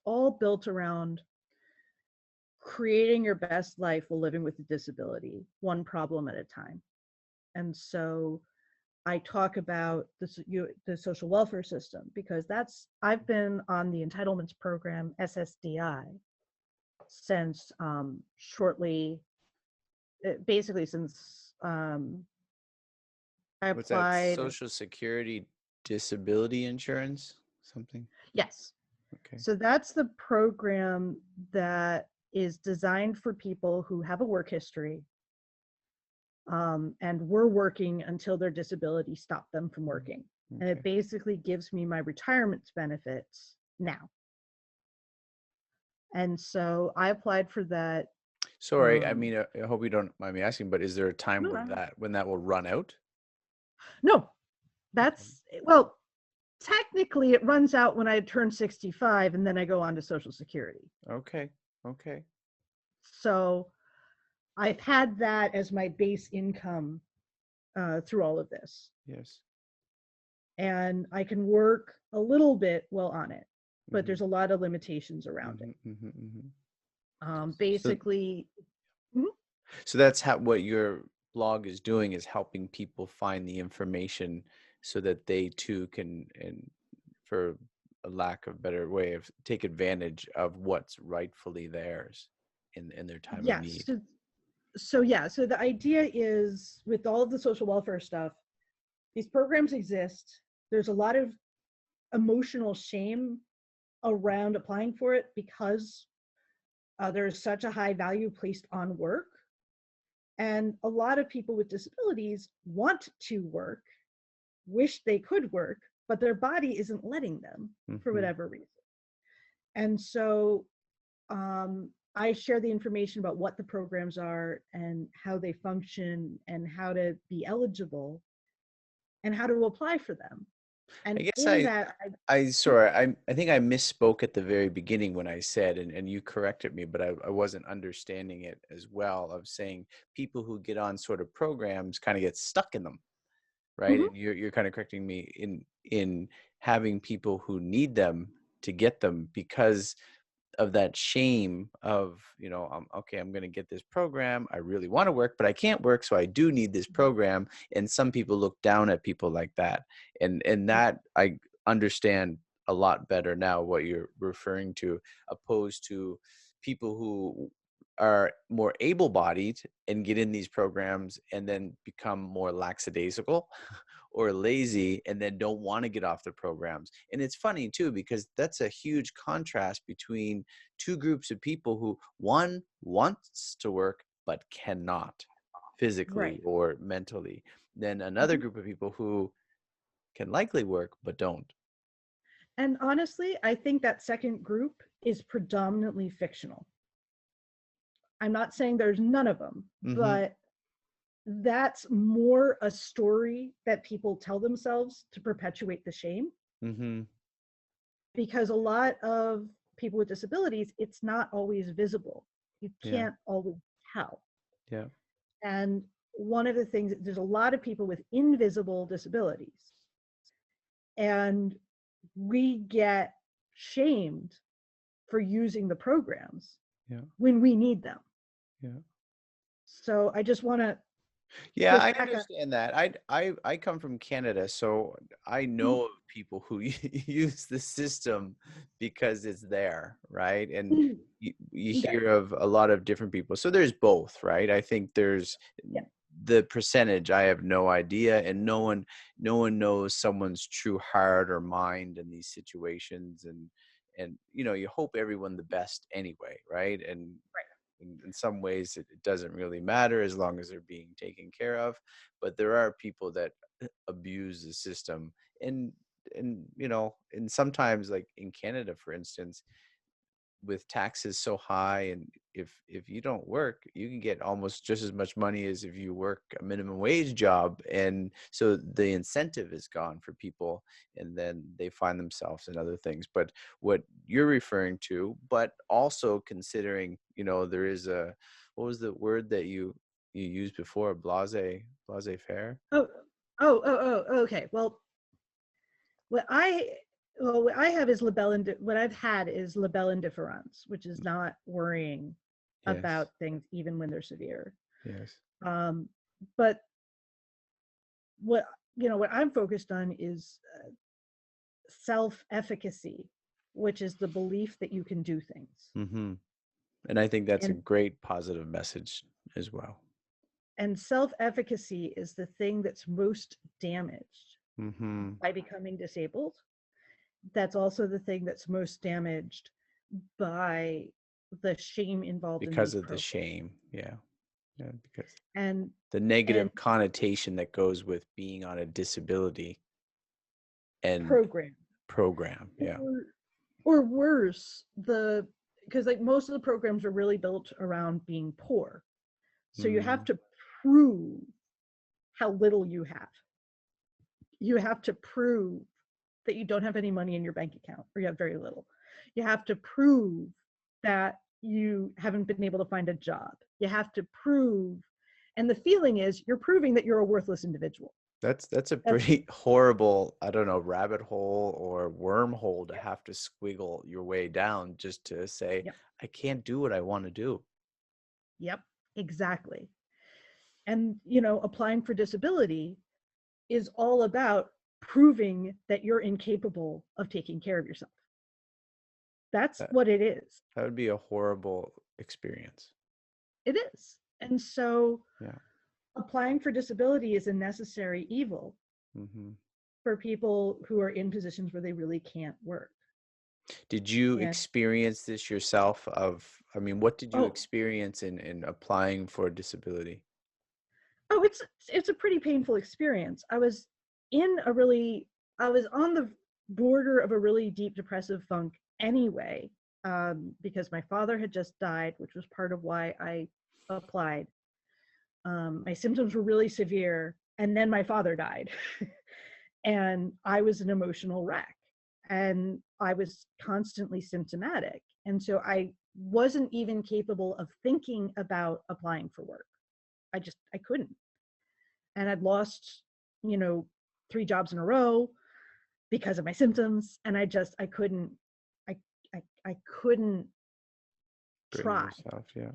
all built around creating your best life while living with a disability, one problem at a time. And so I talk about the social welfare system, because I've been on the entitlements program SSDI since basically since I What's that? applied. Social Security disability insurance? Something? Yes. Okay. So that's the program that is designed for people who have a work history, and were working until their disability stopped them from working. And it Okay. basically gives me my retirement benefits now. And so I applied for that. Sorry, I mean, I hope you don't mind me asking, but is there a time No, no, when that will run out? no, Okay. well, technically it runs out when I turn 65, and then I go on to Social Security. Okay. Okay. So I've had that as my base income through all of this. Yes. And I can work a little bit while on it, but Mm-hmm. there's a lot of limitations around it. Mm-hmm. Mm-hmm. Mm-hmm. So Basically, mhm. So that's how what your blog is doing is helping people find the information so that they too can, and for a lack of better way of take advantage of what's rightfully theirs in their time of Yes. need. So the idea is with all of the social welfare stuff, these programs exist. There's a lot of emotional shame around applying for it because there's such a high value placed on work. And a lot of people with disabilities want to work, wish they could work, but their body isn't letting them for Hmm. whatever reason. And so I share the information about what the programs are and how they function and how to be eligible and how to apply for them. I And guess in that, I think I misspoke at the very beginning when I said, and you corrected me, but I wasn't understanding it as well, of saying people who get on sort of programs kind of get stuck in them, right? Mhm, And you're kind of correcting me in having people who need them to get them because of that shame of, okay, I'm going to get this program, I really want to work but I can't work, so I do need this program. And some people look down at people like that, and right, that I understand a lot better now what you're referring to, opposed to people who are more able-bodied and get in these programs and then become more lackadaisical or lazy and then don't want to get off the programs. And it's funny too, because that's a huge contrast between two groups of people who one wants to work but cannot physically right. or mentally, then another Mhm. group of people who can likely work but don't. And honestly, I think that second group is predominantly fictional. I'm not saying there's none of them, Mm-hmm. but that's more a story that people tell themselves to perpetuate the shame, Mm-hmm. because a lot of people with disabilities, it's not always visible. You Yeah. can't always tell. Yeah. And one of the things, there's a lot of people with invisible disabilities, and we get shamed for using the programs Yeah. when we need them. Yeah. So I just want to Yeah, push I back on. understand that. I come from Canada, so I Mhm. know of people who use the system because it's there, right? And Mhm. you Okay. hear of a lot of different people. So there's both, right? I think there's Yeah. the percentage, I have no idea, and no one knows someone's true heart or mind in these situations. And you hope everyone the best anyway, right? And in some ways it doesn't really matter as long as they're being taken care of, but there are people that abuse the system. And sometimes, like in Canada for instance, with taxes so high, and if you don't work you can get almost just as much money as if you work a minimum wage job, and so the incentive is gone for people, and then they find themselves in other things. But what you're referring to, but also considering, there is a, what was the word that you used before, blase faire. Oh, okay. What I what I have is what I've had is label indifference, which is not worrying Yes. about things even when they're severe. Yes. Um, but what what I'm focused on is self-efficacy, which is the belief that you can do things. Mm-hmm. And I think that's a And great positive message as well. self-efficacy is the thing that's most damaged Mm-hmm. by becoming disabled. That's also the thing that's most damaged by the shame involved in Because these of the programs. shame. Yeah. Yeah. Because And the and negative connotation that goes with being on a disability and program program. Yeah. or or worse, the because like most of the programs are really built around being poor. So you have Mm, to prove how little you have. You have to prove that you don't have any money in your bank account or you have very little. You have to prove that you haven't been able to find a job. You have to prove, and the feeling is you're proving that you're a worthless individual. that's a That's pretty horrible, I don't know, rabbit hole or wormhole to yep, have to squiggle your way down just to say, yep, I can't do what I want to do. yep. Exactly. And, applying for disability is all about proving that you're incapable of taking care of yourself. That's That what it is. that would be a horrible experience. It is. And so Yeah. applying for disability is a necessary evil Hmm. for people who are in positions where they really can't work. Did you And experience this yourself I mean, what did you oh, experience in applying for disability? oh, it's a pretty painful experience. In a really I was on the border of a really deep depressive funk anyway, because my father had just died, which was part of why I applied. My symptoms were really severe, and then my father died. And I was an emotional wreck, and I was constantly symptomatic. And so I wasn't even capable of thinking about applying for work. I couldn't. And I'd lost, you know, 3 jobs in a row because of my symptoms. And I couldn't, I, I couldn't Bring try. yourself, yeah.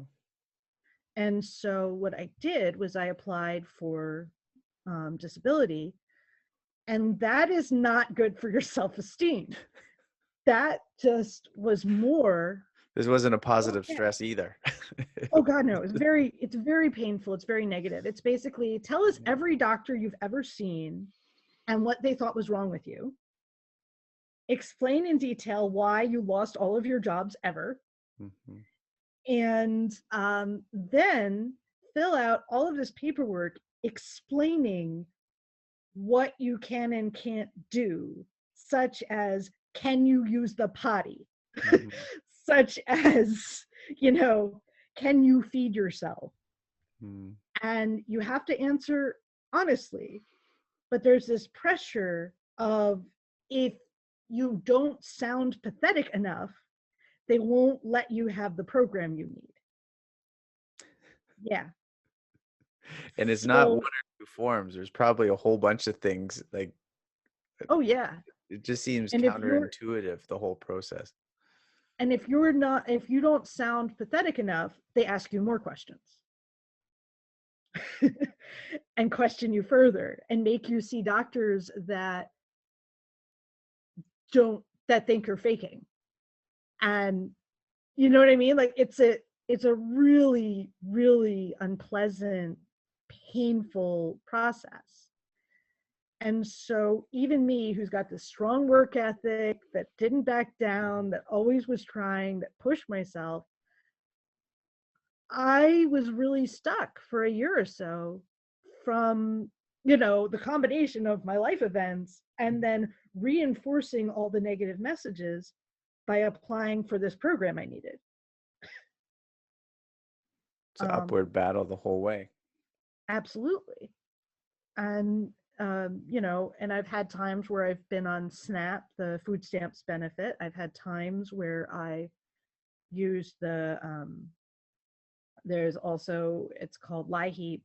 And so what I did was I applied for disability, and that is not good for your self-esteem. That just was more, This wasn't a positive okay. stress either. Oh God, no, it's very painful. It's very negative. It's basically, tell us Yeah. every doctor you've ever seen and what they thought was wrong with you. Explain in detail why you lost all of your jobs ever. Mhm. And then fill out all of this paperwork explaining what you can and can't do, such as, can you use the potty? Mhm. Such as, can you feed yourself? Mhm. And you have to answer honestly, but there's this pressure of, if you don't sound pathetic enough, they won't let you have the program you need. Yeah. And it's not one So, or two forms. There's probably a whole bunch of things. Like oh yeah. it just seems And if you're counterintuitive, the whole process. and if you don't sound pathetic enough, they ask you more questions. And question you further and make you see doctors don't that think you're faking. And you know what I mean? Like, it's a really, really unpleasant, painful process. And so even me, who's got this strong work ethic, that didn't back down, that always was trying, that pushed myself, I was really stuck for a year or so from, the combination of my life events and then reinforcing all the negative messages by applying for this program I needed. It's an Um, upward battle the whole way. absolutely. And, and I've had times where I've been on SNAP, the food stamps benefit. I've had times where I used there's also, it's called LIHEAP,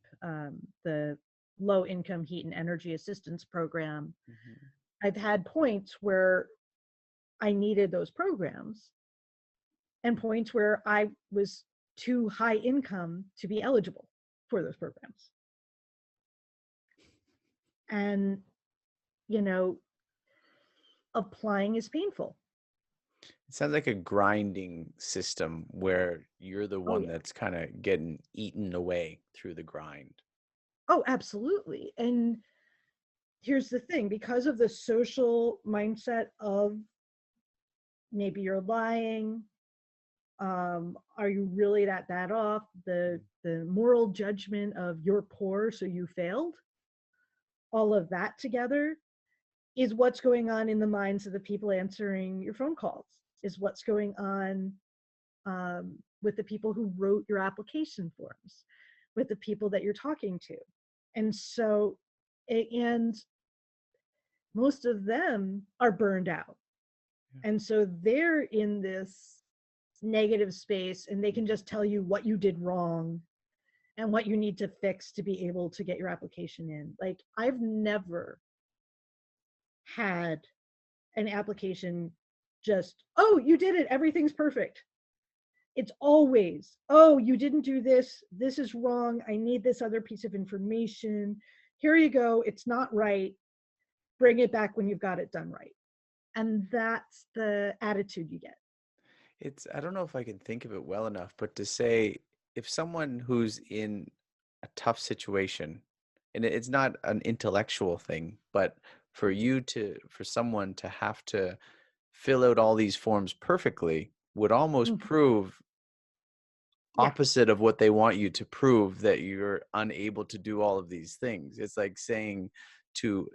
the low income heat and energy assistance program. Mhm. I've had points where I needed those programs and points where I was too high income to be eligible for those programs. And, you know, applying is painful. It sounds like a grinding system where you're the Oh, one yeah. that's kind of getting eaten away through the grind. Oh, absolutely. And here's the thing, because of the social mindset of, maybe you're lying, are you really that bad off, the moral judgment of you're poor so you failed, all of that together is what's going on in the minds of the people answering your phone calls, is what's going on, with the people who wrote your application forms, with the people that you're talking to. And so, and most of them are burned out. Yeah. And so they're in this negative space, and they can just tell you what you did wrong and what you need to fix to be able to get your application in. Like, I've never had an application just, oh, you did it, everything's perfect. it's always, oh, you didn't do this. This is wrong. I need this other piece of information. Here you go. It's not right. Bring it back when you've got it done right. And that's the attitude you get. It's, I don't know if I can think of it well enough, but to say if someone who's in a tough situation, and it's not an intellectual thing, but for someone to have to fill out all these forms perfectly would almost Mhm. prove Yeah, opposite of what they want you to prove, that you're unable to do all of these things. It's like saying to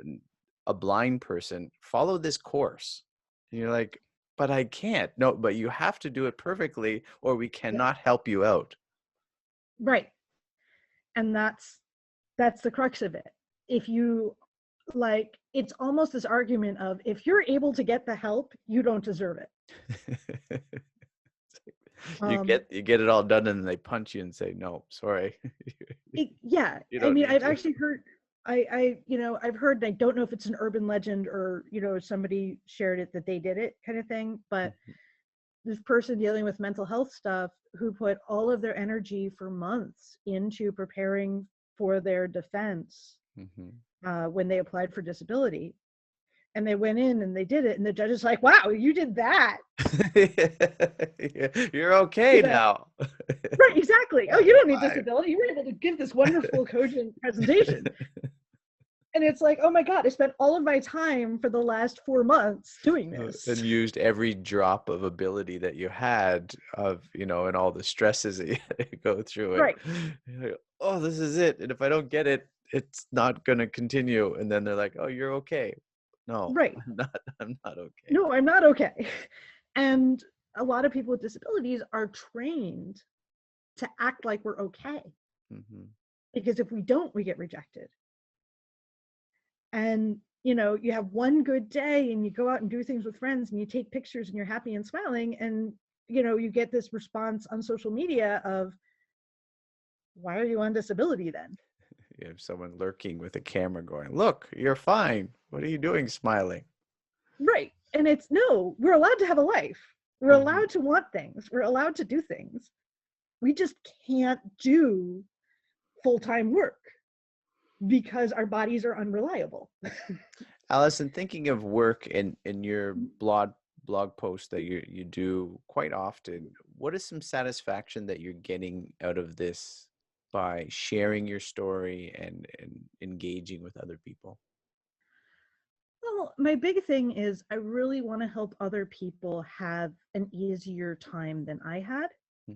a blind person, follow this course. And you're like, but I can't. No, but you have to do it perfectly or we yeah, cannot help you out. right. And that's the crux of it. If you like, it's almost this argument of if you're able to get the help, you don't deserve it. Um, You get it all done and then they punch you and say, no, sorry. yeah, You I don't mean, need I've to. actually heard, I've heard, I don't know if it's an urban legend or, somebody shared it that they did it kind of thing, but this person dealing with mental health stuff who put all of their energy for months into preparing for their defense Mhm. when they applied for disability. And they went in and they did it. And the judge is like, wow, you did that. You're You okay know, now. right, exactly. Oh, Fine, you don't need fine. disability. You were able to give this wonderful, cogent presentation. And it's like, oh my God, I spent all of my time for the last 4 months doing this. And used every drop of ability that you had of, and all the stresses that you had to go through. And Right, you're like, oh, this is it. And if I don't get it, it's not going to continue. And then they're like, oh, you're okay. No, right. I'm not okay. No, I'm not okay. And a lot of people with disabilities are trained to act like we're okay. Hmm. Because if we don't, we get rejected. And you have one good day and you go out and do things with friends and you take pictures and you're happy and smiling, and you get this response on social media of, why are you on disability then? You have someone lurking with a camera going, look, you're fine. What are you doing smiling? Right. And it's, no, we're allowed to have a life, we're Hmm. allowed to want things, we're allowed to do things. We just can't do full-time work because our bodies are unreliable. Alison, thinking of work in your blog post that you do quite often, what is some satisfaction that you're getting out of this by sharing your story and engaging with other people? Well, my big thing is I really want to help other people have an easier time than I had.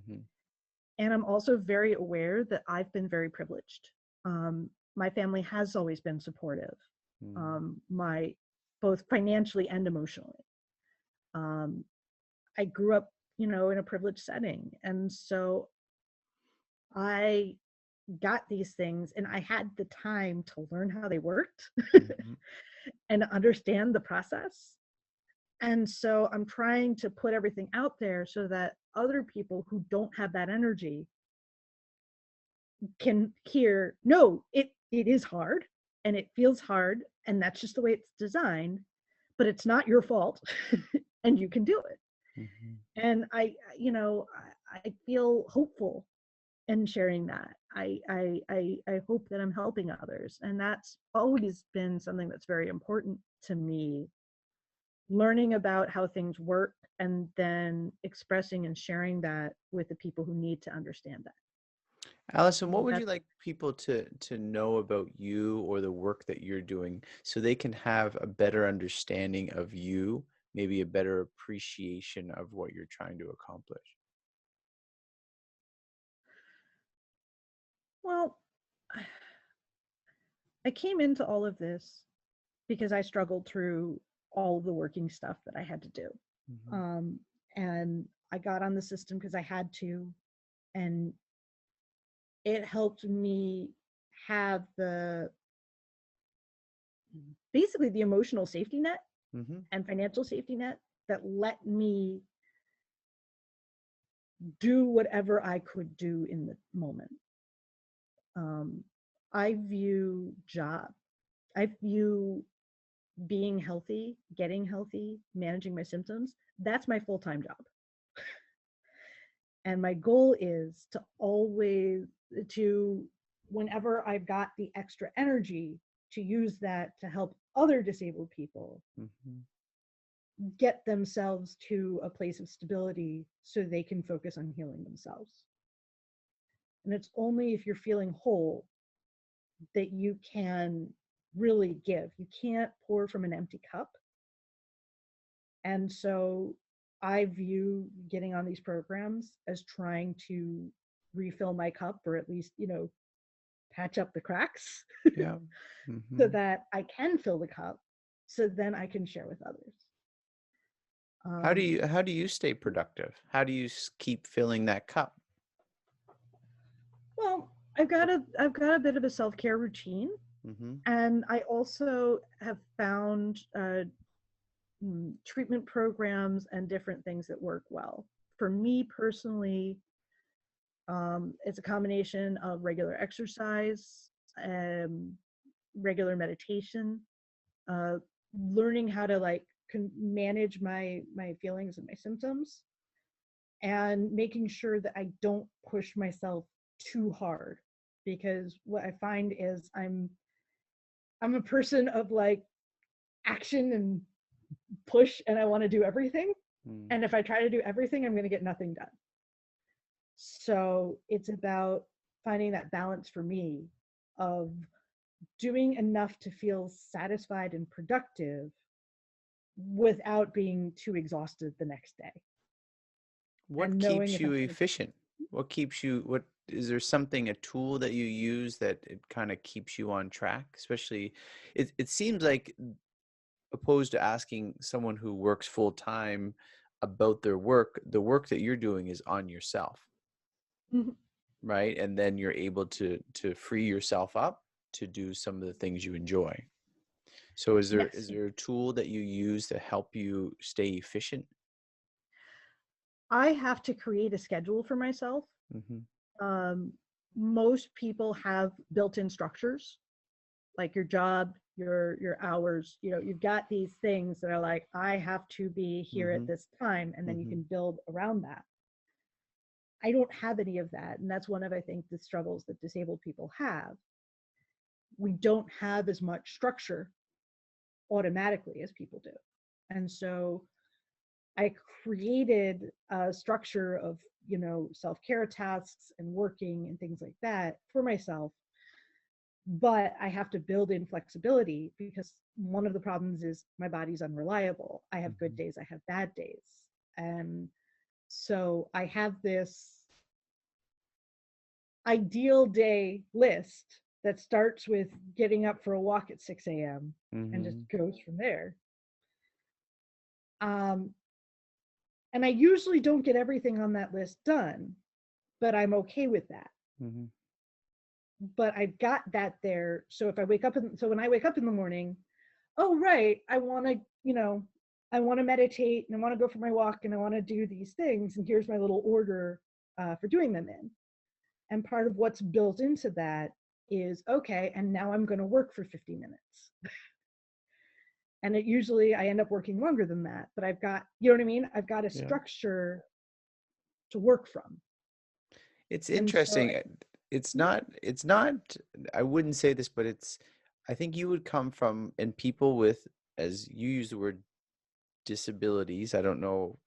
Hmm. And I'm also very aware that I've been very privileged. My family has always been supportive, my both financially and emotionally. Um, I grew up, in a privileged setting, and so I got these things, and I had the time to learn how they worked Hmm. and understand the process. And so I'm trying to put everything out there so that other people who don't have that energy can hear, no, it is hard and it feels hard, and that's just the way it's designed, but it's not your fault and you can do it. Hmm. And I feel hopeful in sharing that. I hope that I'm helping others, and that's always been something that's very important to me, learning about how things work and then expressing and sharing that with the people who need to understand that. Allison, what would you That's like people to know about you or the work that you're doing so they can have a better understanding of you, maybe a better appreciation of what you're trying to accomplish? well, I came into all of this because I struggled through all of the working stuff that I had to do. Hmm. Um, and I got on the system because I had to, and it helped me have the basically the emotional safety net Hmm. and financial safety net that let me do whatever I could do in the moment. Um, I view I view being healthy, getting healthy, managing my symptoms, that's my full-time job. And my goal is to always, to, whenever I've got the extra energy, to use that to help other disabled people Mhm. get themselves to a place of stability so they can focus on healing themselves. And it's only if you're feeling whole that you can really give. You can't pour from an empty cup. And so I view getting on these programs as trying to refill my cup, or at least, patch up the cracks Yeah. so Mhm. that I can fill the cup so then I can share with others. How do Um, you how do you stay productive? How do you keep filling that cup? well, I've got a bit of a self-care routine, Mhm. and I also have found treatment programs and different things that work well. For me personally, it's a combination of regular exercise, um, regular meditation, uh, learning how to like manage my feelings and my symptoms, and making sure that I don't push myself too hard. Because what I find is I'm a person of like action and push, and I want to do everything. Mm. And if I try to do everything, I'm going to get nothing done. So it's about finding that balance for me of doing enough to feel satisfied and productive without being too exhausted the next day, What and knowing keeps if I'm you going to. efficient? What keeps you what is there something, a tool that you use that it kind of keeps you on track? Especially it seems like opposed to asking someone who works full time about their work, the work that you're doing is on yourself, Mhm. right? And then you're able to free yourself up to do some of the things you enjoy. So is Yes, there a tool that you use to help you stay efficient? I have to create a schedule for myself. Hmm. Um, Most people have built-in structures, like your job, your hours. You've got these things that are like, I have to be here at Hmm. this time, and then you Hmm. can build around that. I don't have any of that, and that's one of, I think, the struggles that disabled people have. We don't have as much structure automatically as people do. And so I created a structure of, self-care tasks and working and things like that for myself. But I have to build in flexibility, because one of the problems is my body's unreliable. I have good Hmm. days, I have bad days. And so I have this ideal day list that starts with getting up for a walk at 6 a.m. and just Hmm. goes from there. Um, and I usually don't get everything on that list done, but I'm okay with that. Hmm. But I've got that there. So if I wake up, so when I wake up in the morning, oh, right, I want to, I want to meditate, and I want to go for my walk, and I want to do these things. And here's my little order for doing them in. And part of what's built into that is, okay, and now I'm going to work for 50 minutes. And it usually, I end up working longer than that, but I've got, you know what I mean? I've got a Yeah. structure to work from. It's And so, interesting. It's not, I wouldn't say this, but I think you would come from, and people with, as you use the word disabilities, I don't know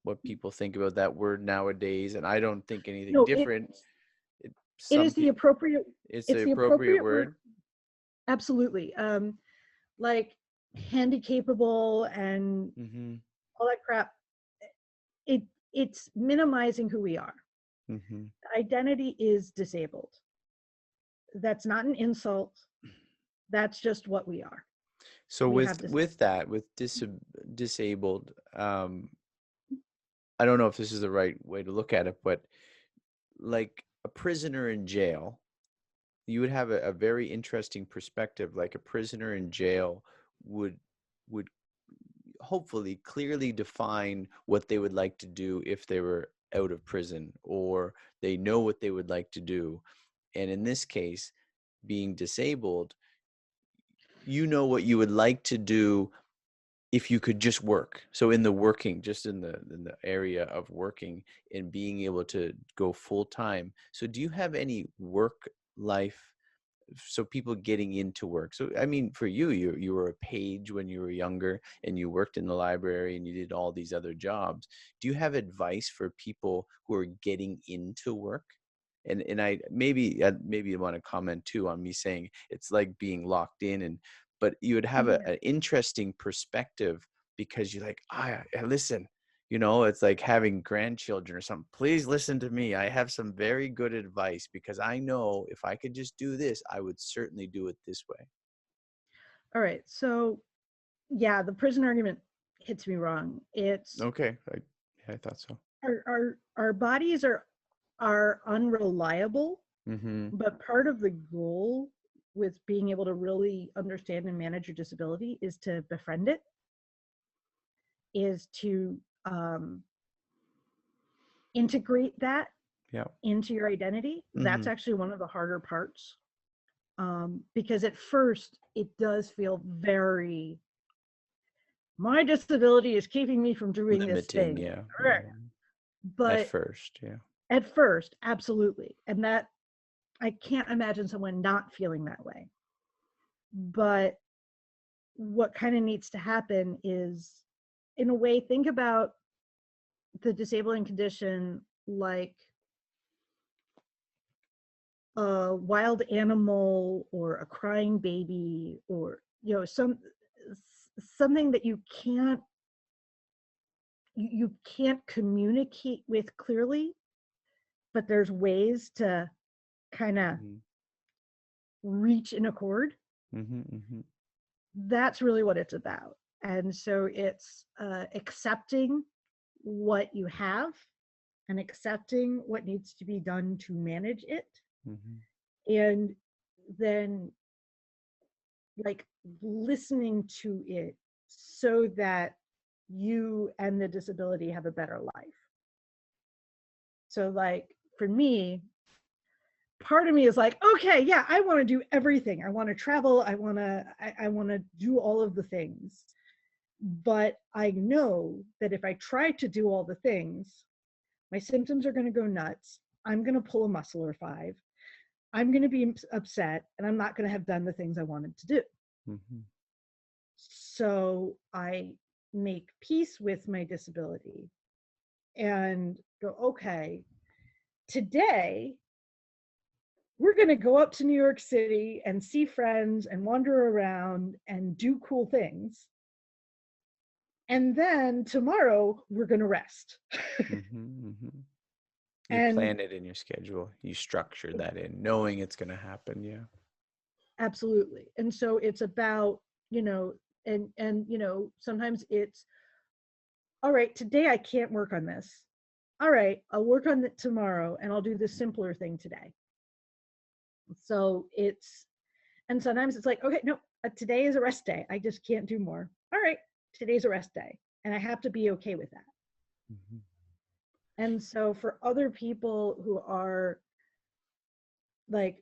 what people think about that word nowadays, and I don't think anything no, different. It, it some is the people, appropriate, it's it's the the appropriate appropriate word. word. Absolutely. Like handicapable and Mm-hmm. all that crap. It, it's minimizing who we are. Mm-hmm. Identity is disabled. That's not an insult. That's just what we are. So We have with that, with disabled, I don't know if this is the right way to look at it, but like a prisoner in jail, you would have a very interesting perspective. Like a prisoner in jail would would hopefully clearly define what they would like to do if they were out of prison, or they know what they would like to do. And in this case, being disabled, you know what you would like to do if you could just work. So in the working, just in the area of working and being able to go full time. So do you have any work life, so people getting into work? So I mean, for you, you were a page when you were younger and you worked in the library and you did all these other jobs. Do you have advice for people who are getting into work? And I maybe you want to comment too on me saying it's like being locked in, and but you would have Yeah. an interesting perspective because you're like, listen, it's like having grandchildren or something. Please listen to me. I have some very good advice because I know if I could just do this, I would certainly do it this way. All right. So yeah, the prison argument hits me wrong. It's Okay. Yeah, I thought so. our bodies are unreliable, Mm-hmm. but part of the goal with being able to really understand and manage your disability is to befriend it, is to integrate that Yeah. into your identity. Mm-hmm. That's actually one of the harder parts, because at first it does feel very, my disability is keeping me from doing this Limiting. thing. Yeah. Yeah. At But first. Yeah. at first, absolutely. And that, I can't imagine someone not feeling that way. But what kind of needs to happen is, in a way, think about the disabling condition like a wild animal or a crying baby, or something that you can't communicate with clearly, but there's ways to kind of Mm-hmm. reach an accord. Mm-hmm. Mm-hmm. That's really what it's about. And so it's accepting what you have and accepting what needs to be done to manage it, Mm-hmm. and then like listening to it so that you and the disability have a better life. So like for me, part of me is like, okay, yeah, I want to do everything. I want to travel. I want to do all of the things. But I know that if I try to do all the things, my symptoms are going to go nuts. I'm going to pull a muscle or five. I'm going to be upset, and I'm not going to have done the things I wanted to do. Mm-hmm. So I make peace with my disability and go, okay, today we're going to go up to New York City and see friends and wander around and do cool things. And then tomorrow we're going to rest. Mm-hmm. Mm-hmm. You And plan it in your schedule. You structure that in, knowing it's going to happen. Yeah. absolutely. And so it's about, sometimes it's, all right, today I can't work on this. All right, I'll work on it tomorrow and I'll do the simpler thing today. So and sometimes it's like, okay, no, today is a rest day. I just can't do more. All right, today's a rest day. And I have to be okay with that. Mm-hmm. And so for other people who are like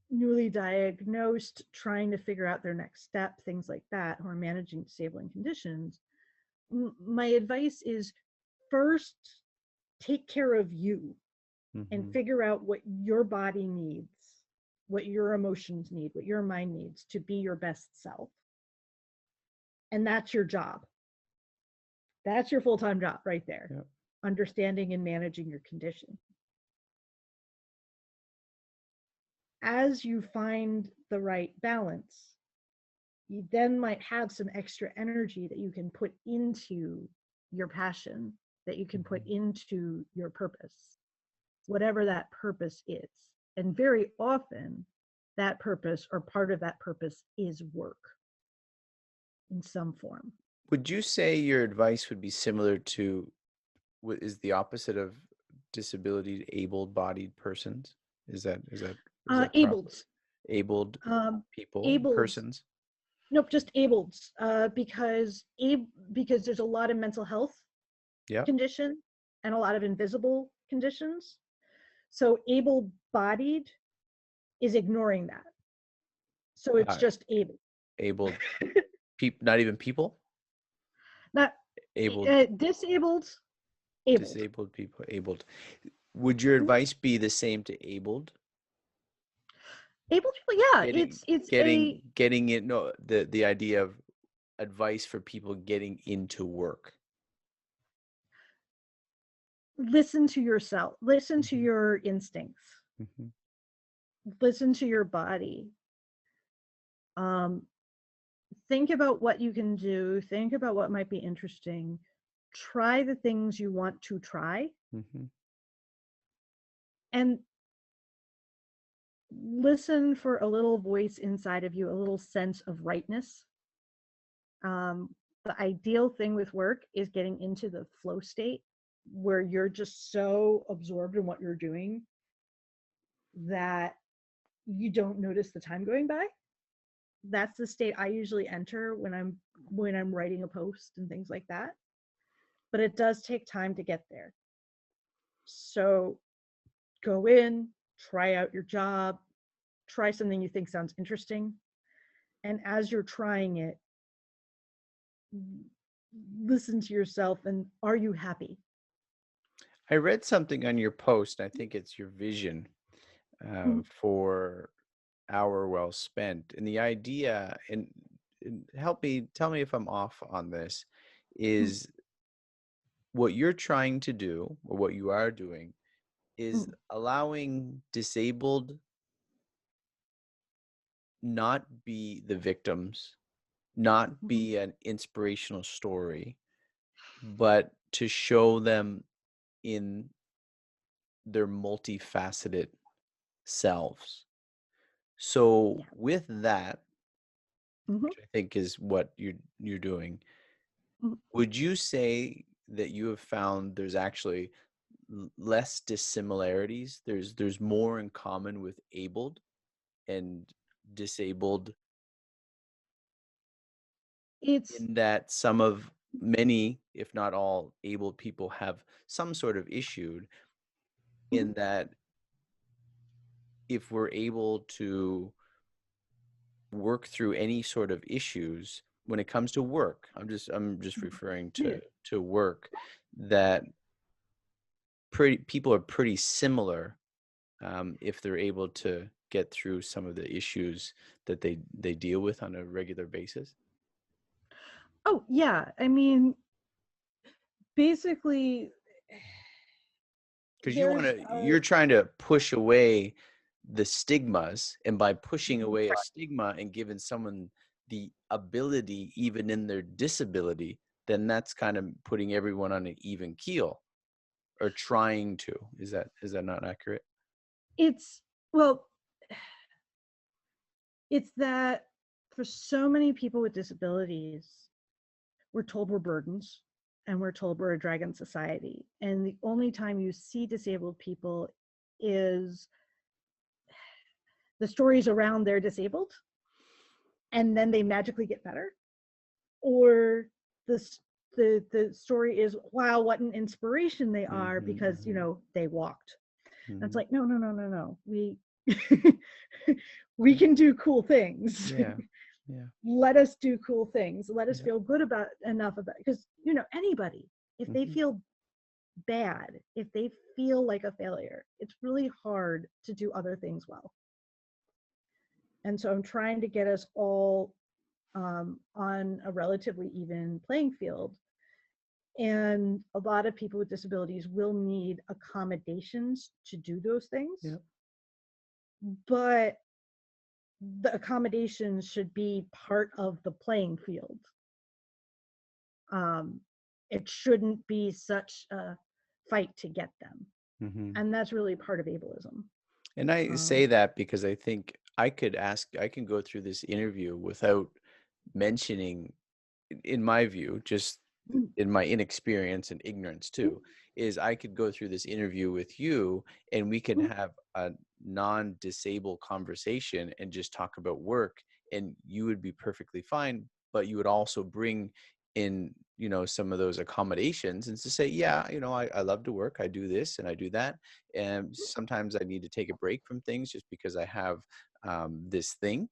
newly diagnosed, trying to figure out their next step, things like that, who are managing disabling conditions, my advice is first take care of you and Mm-hmm. figure out what your body needs, what your emotions need, what your mind needs to be your best self. And that's your job. That's your full-time job right there. Yep. Understanding and managing your condition. As you find the right balance, you then might have some extra energy that you can put into your passion, that you can put Mm-hmm. into your purpose, whatever that purpose is. And very often, that purpose or part of that purpose is work in some form. Would you say your advice would be similar to what is the opposite of disability, able-bodied persons? Is that proper? Abled, Abled um, people, abled, persons? nope, just abled, because there's a lot of mental health Yep. condition and a lot of invisible conditions. So able-bodied is ignoring that. So it's Uh, just able. Abled not even people? Not Abled, disabled, abled. disabled people, abled. Would your Mhm. advice be the same to abled? Able people, yeah. Getting, It's getting, a getting it. No, the idea of advice for people getting into work. listen to yourself, listen to Mhm, your instincts, mhm. listen to your body. Um, think about what you can do, think about what might be interesting, try the things you want to try, Mhm. and listen for a little voice inside of you, a little sense of rightness. The ideal thing with work is getting into the flow state where you're just so absorbed in what you're doing that you don't notice the time going by. That's the state I usually enter when I'm writing a post and things like that. But it does take time to get there. So go in, try out your job, try something you think sounds interesting, and as you're trying it, listen to yourself and are you happy? I read something on your post. I think it's your vision Mhm, for hour well spent, and the idea, and help me, tell me if I'm off on this, mhm, is what you're trying to do, or what you are doing, is mhm, allowing disabled not be the victims, not mhm. be an inspirational story, but to show them in their multifaceted selves. So Yeah. with that, Mhm, which I think is what you're doing, mhm. would you say that you have found there's actually less dissimilarities? There's more in common with abled and disabled, It's in that some of many, if not all, able people have some sort of issue, mhm, in that if we're able to work through any sort of issues when it comes to work, I'm just mhm. referring Yeah. to work, that pretty people are pretty similar, if they're able to get through some of the issues that they deal with on a regular basis. Oh, yeah. I mean, basically, Because there's you're trying to push away the stigmas, and by pushing Mhm. away a stigma and giving someone the ability even in their disability, then that's kind of putting everyone on an even keel, or trying to. Is that not accurate? it's well, it's that for so many people with disabilities, we're told we're burdens and we're told we're a drag on society. And the only time you see disabled people is the stories around they're disabled and then they magically get better, or the the story is, wow, what an inspiration they are Hmm, because hmm, they walked. And it's hmm. like, no, no, no, no, no, we we can do cool things. Yeah, yeah, Let us do cool things, let us yeah. feel good about enough about, because anybody, if they Hmm. feel bad, if they feel like a failure, it's really hard to do other things well. And so I'm trying to get us all on a relatively even playing field. And a lot of people with disabilities will need accommodations to do those things, Yeah. but the accommodations should be part of the playing field. Um, it shouldn't be such a fight to get them. Hmm. And that's really part of ableism. And I say Um, that because I think I can go through this interview without mentioning, in my view, just in my inexperience and ignorance too, is I could go through this interview with you and we could have a non-disabled conversation and just talk about work, and you would be perfectly fine, but you would also bring in, some of those accommodations, and to say, yeah, I love to work, I do this and I do that, and sometimes I need to take a break from things just because I have this thing.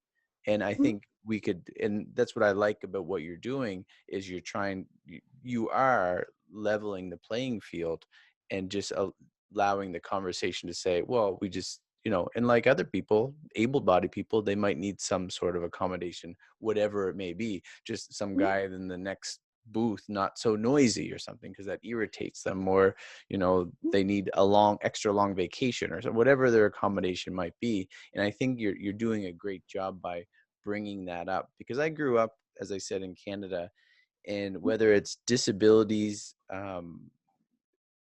And I Mhm. think we could, and that's what I like about what you're doing is you are leveling the playing field and just allowing the conversation to say, well, we just, and like other people, able-bodied people, they might need some sort of accommodation, whatever it may be, just some Mhm. guy in the next booth not so noisy or something because that irritates them, or Mhm. they need a extra long vacation or so, whatever their accommodation might be. And I think you're doing a great job by bringing that up, because I grew up, as I said, in Canada, and whether it's disabilities,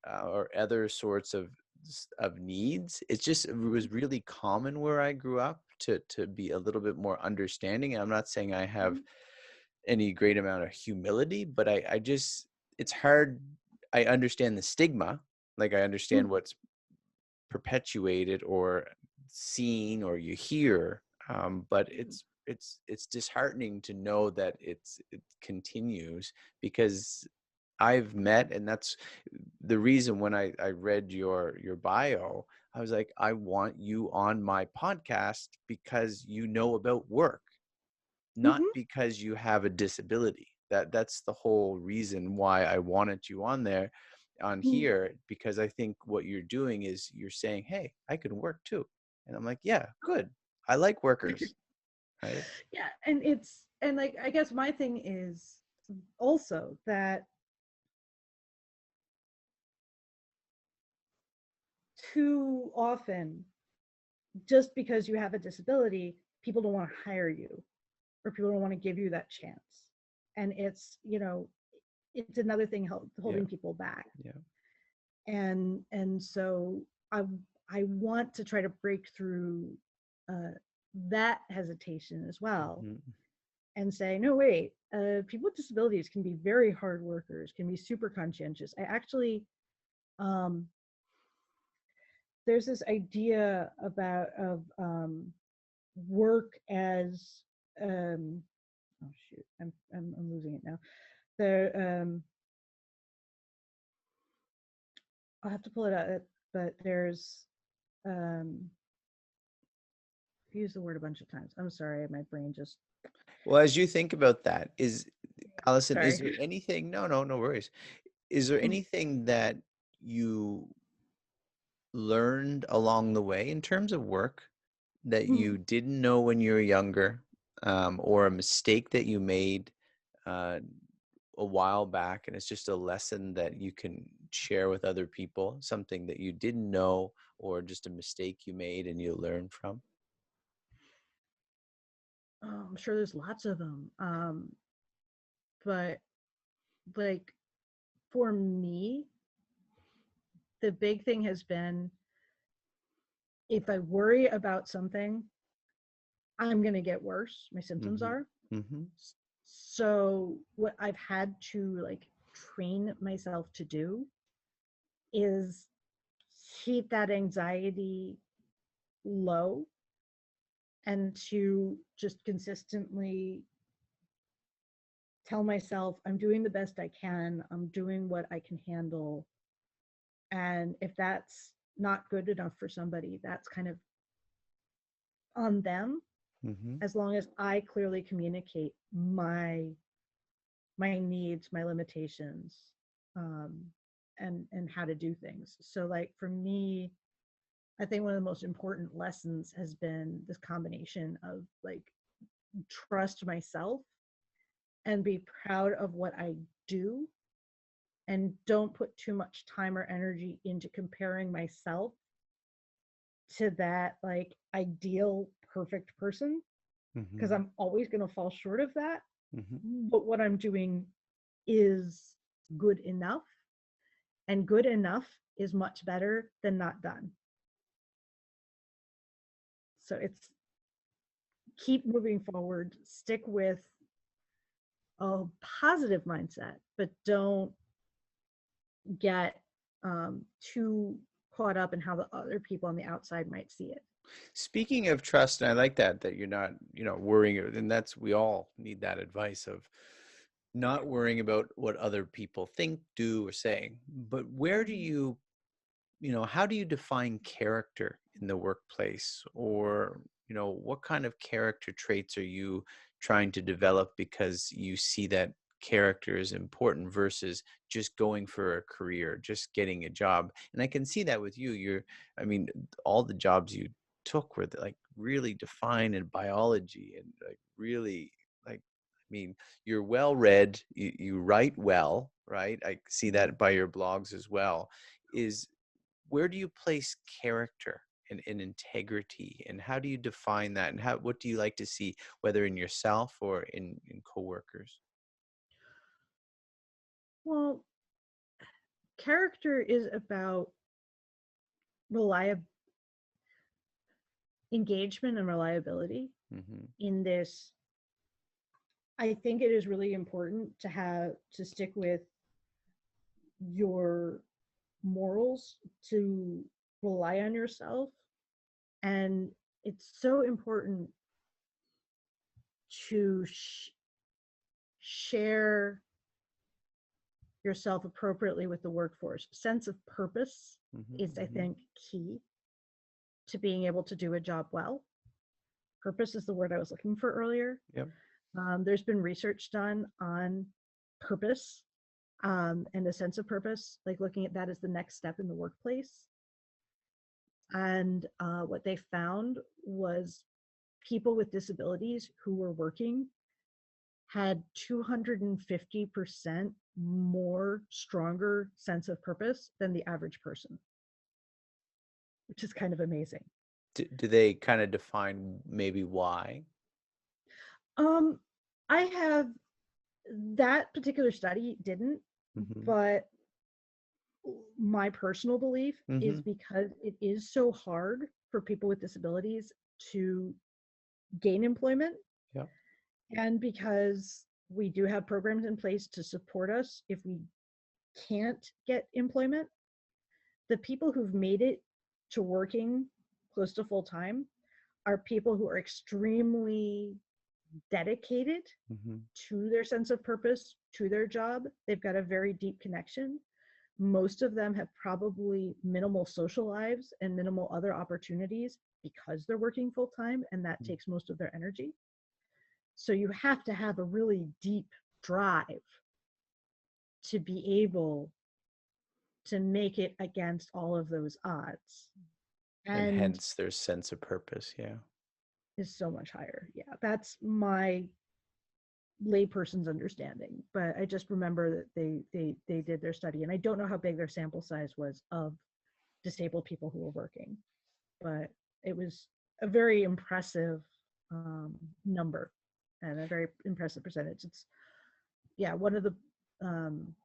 or other sorts of needs, it was really common where I grew up to be a little bit more understanding. And I'm not saying I have Mhm. any great amount of humility, but I just, it's hard. I understand the stigma, like I understand Mhm. what's perpetuated or seen or you hear, but it's disheartening to know that it continues, because I've met, and that's the reason when I read your bio, I was like, I want you on my podcast because you know about work, not Mhm. because you have a disability. That's the whole reason why I wanted you on Mhm. here, because I think what you're doing is you're saying, hey, I can work too. And I'm like, yeah, good. I like workers, right? Yeah, and like I guess my thing is also that too often, just because you have a disability, people don't want to hire you, or people don't want to give you that chance. And it's another thing Yeah, holding people back. yeah. And so I I want to try to break through uh, that hesitation as well, Hmm. and say, no, wait, people with disabilities can be very hard workers, can be super conscientious. I actually, um, there's this idea about of work as, um, oh shoot, I'm losing it now. The I'll have to pull it out, but there's um, I've used the word a bunch of times. I'm sorry, my brain just, Well, as you think about that, Allison, is sorry. there anything, no worries. Is there Mm, anything that you learned along the way in terms of work that mm. you didn't know when you were younger, or a mistake that you made uh, a while back, and it's just a lesson that you can share with other people, something that you didn't know, or just a mistake you made and you learned from? Oh, I'm sure there's lots of them. But like for me, the big thing has been, if I worry about something, I'm going to get worse. My symptoms Mm-hmm. are. Mm-hmm. So what I've had to like train myself to do is keep that anxiety low, and to just consistently tell myself I'm doing the best I can, I'm doing what I can handle. And if that's not good enough for somebody, that's kind of on them, Mm-hmm. as long as I clearly communicate my needs, my limitations, um, and how to do things. So like for me, I think one of the most important lessons has been this combination of like trust myself and be proud of what I do, and don't put too much time or energy into comparing myself to that like ideal perfect person, because Mm-hmm. I'm always going to fall short of that. Mm-hmm. But what I'm doing is good enough, and good enough is much better than not done. So it's keep moving forward, stick with a positive mindset, but don't get too caught up in how the other people on the outside might see it. Speaking of trust, and I like that you're not, worrying, and that's, we all need that advice of not worrying about what other people think, do, or say. But where do Mhm. you, how do you define character in the workplace? Or, what kind of character traits are you trying to develop because you see that character is important versus just going for a career, just getting a job? And I can see that with you. I mean, all the jobs you took were like really defined in biology and like really like, I mean, you're well read, you write well, right? I see that by your blogs as well. Is Where do you place character and integrity, and how do you define that, and what do you like to see, whether in yourself or in coworkers? Well, character is about reliable engagement and reliability Hmm. in this. I think it is really important to stick with your morals, to rely on yourself, and it's so important to share yourself appropriately with the workforce. Sense of purpose Hmm. is, I Hmm. think, key to being able to do a job well. Purpose is the word I was looking for earlier. Yep. There's been research done on purpose, and a sense of purpose, like looking at that as the next step in the workplace. And what they found was people with disabilities who were working had 250% more stronger sense of purpose than the average person, which is kind of amazing. Do they kind of define maybe why? Um, I have that particular study didn't, Hmm. but my personal belief is Hmm. because it is so hard for people with disabilities to gain employment, Yep. and because we do have programs in place to support us if we can't get employment, the people who've made it to working close to full time are people who are extremely dedicated Hmm. to their sense of purpose, to their job. They've got a very deep connection. Most of them have probably minimal social lives and minimal other opportunities because they're working full time, and that takes most of their energy. So you have to have a really deep drive to be able to make it against all of those odds. And And hence their sense of purpose. Yeah. is so much higher. Yeah, that's my layperson's understanding. But I just remember that they did their study, and I don't know how big their sample size was of disabled people who were working, but it was a very impressive number and a very impressive percentage. It's yeah, one of the um,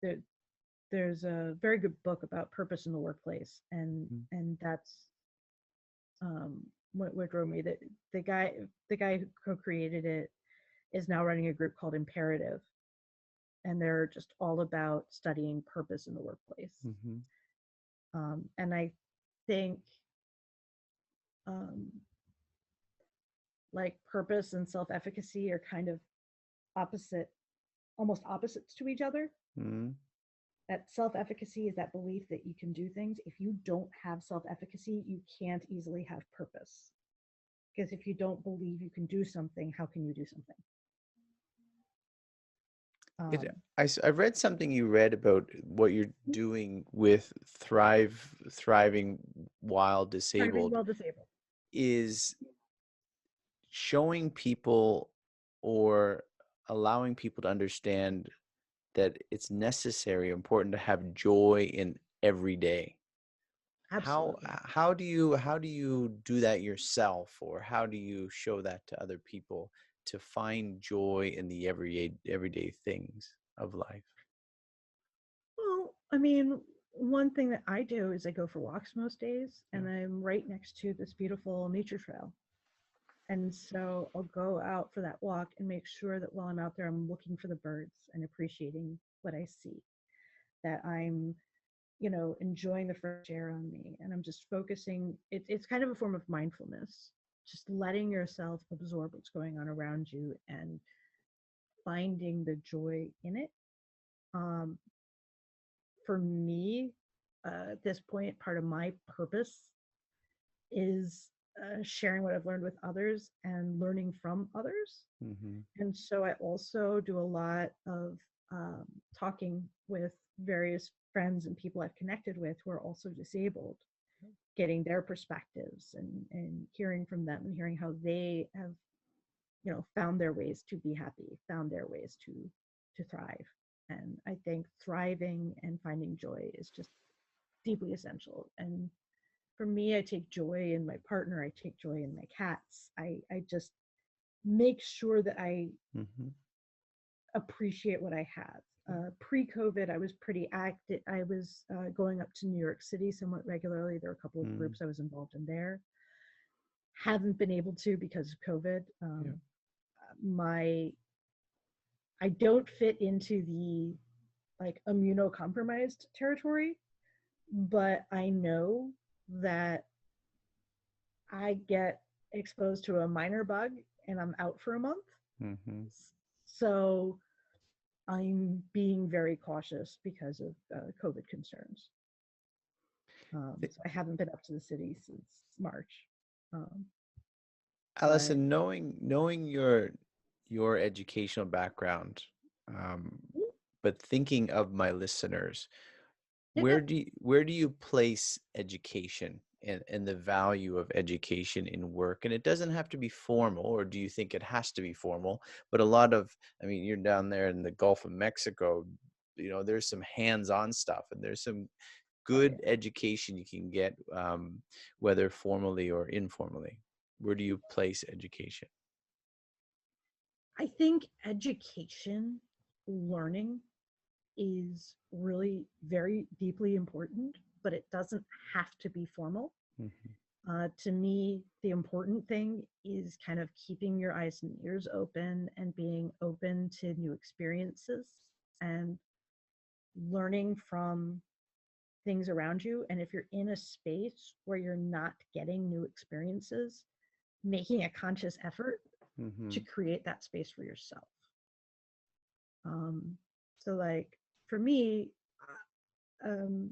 there, there's a very good book about purpose in the workplace, Mm. and that's um, what drove me. That the guy who co-created it is now running a group called Imperative, and they're just all about studying purpose in the workplace. Mhm. And I think um, like purpose and self-efficacy are kind of opposite, almost opposites to each other. Mhm. That self-efficacy is that belief that you can do things. If you don't have self-efficacy, you can't easily have purpose, because if you don't believe you can do something, how can you do something? It um, I read something you read about what you're doing with thriving while Thriving disabled while disabled. is showing people or allowing people to understand that it's necessary, important to have joy in every day. Absolutely. How do you do that yourself, or how do you show that to other people to find joy in the everyday things of life? Well, I mean, one thing that I do is I go for walks most days, Yeah. and I'm right next to this beautiful nature trail. And so I'll go out for that walk and make sure that while I'm out there, I'm looking for the birds and appreciating what I see, that I'm, enjoying the fresh air on me. And I'm just focusing. It's kind of a form of mindfulness, just letting yourself absorb what's going on around you and finding the joy in it. Um, for me, at this point, part of my purpose is sharing what I've learned with others and learning from others. Mm-hmm. And so I also do a lot of talking with various friends and people I've connected with who are also disabled, getting their perspectives and hearing from them and hearing how they have, found their ways to be happy, found their ways to thrive. And I think thriving and finding joy is just deeply essential. And for me, I take joy in my partner, I take joy in my cats. I just make sure that I Mm-hmm. appreciate what I have. Pre-COVID, I was pretty active. I was going up to New York City somewhat regularly. There were a couple of Mm. groups I was involved in there. Haven't been able to because of COVID. Yeah. My I don't fit into the like immunocompromised territory, but I know that I get exposed to a minor bug and I'm out for a month. Mm-hmm. So I'm being very cautious because of COVID concerns. So I haven't been up to the city since March. Um, but Alison, knowing your educational background, um, but thinking of my listeners, yeah, where do you place education and the value of education in work? And it doesn't have to be formal, or do you think it has to be formal? But a lot of, I mean, you're down there in the Gulf of Mexico, there's some hands-on stuff, and there's some oh good yeah. education you can get, whether formally or informally. Where do you place education? I think education, learning is really very deeply important, but it doesn't have to be formal. Mm-hmm. To me, the important thing is kind of keeping your eyes and ears open and being open to new experiences and learning from things around you. And if you're in a space where you're not getting new experiences, making a conscious effort Mm-hmm. to create that space for yourself. Um, so, like for me, um,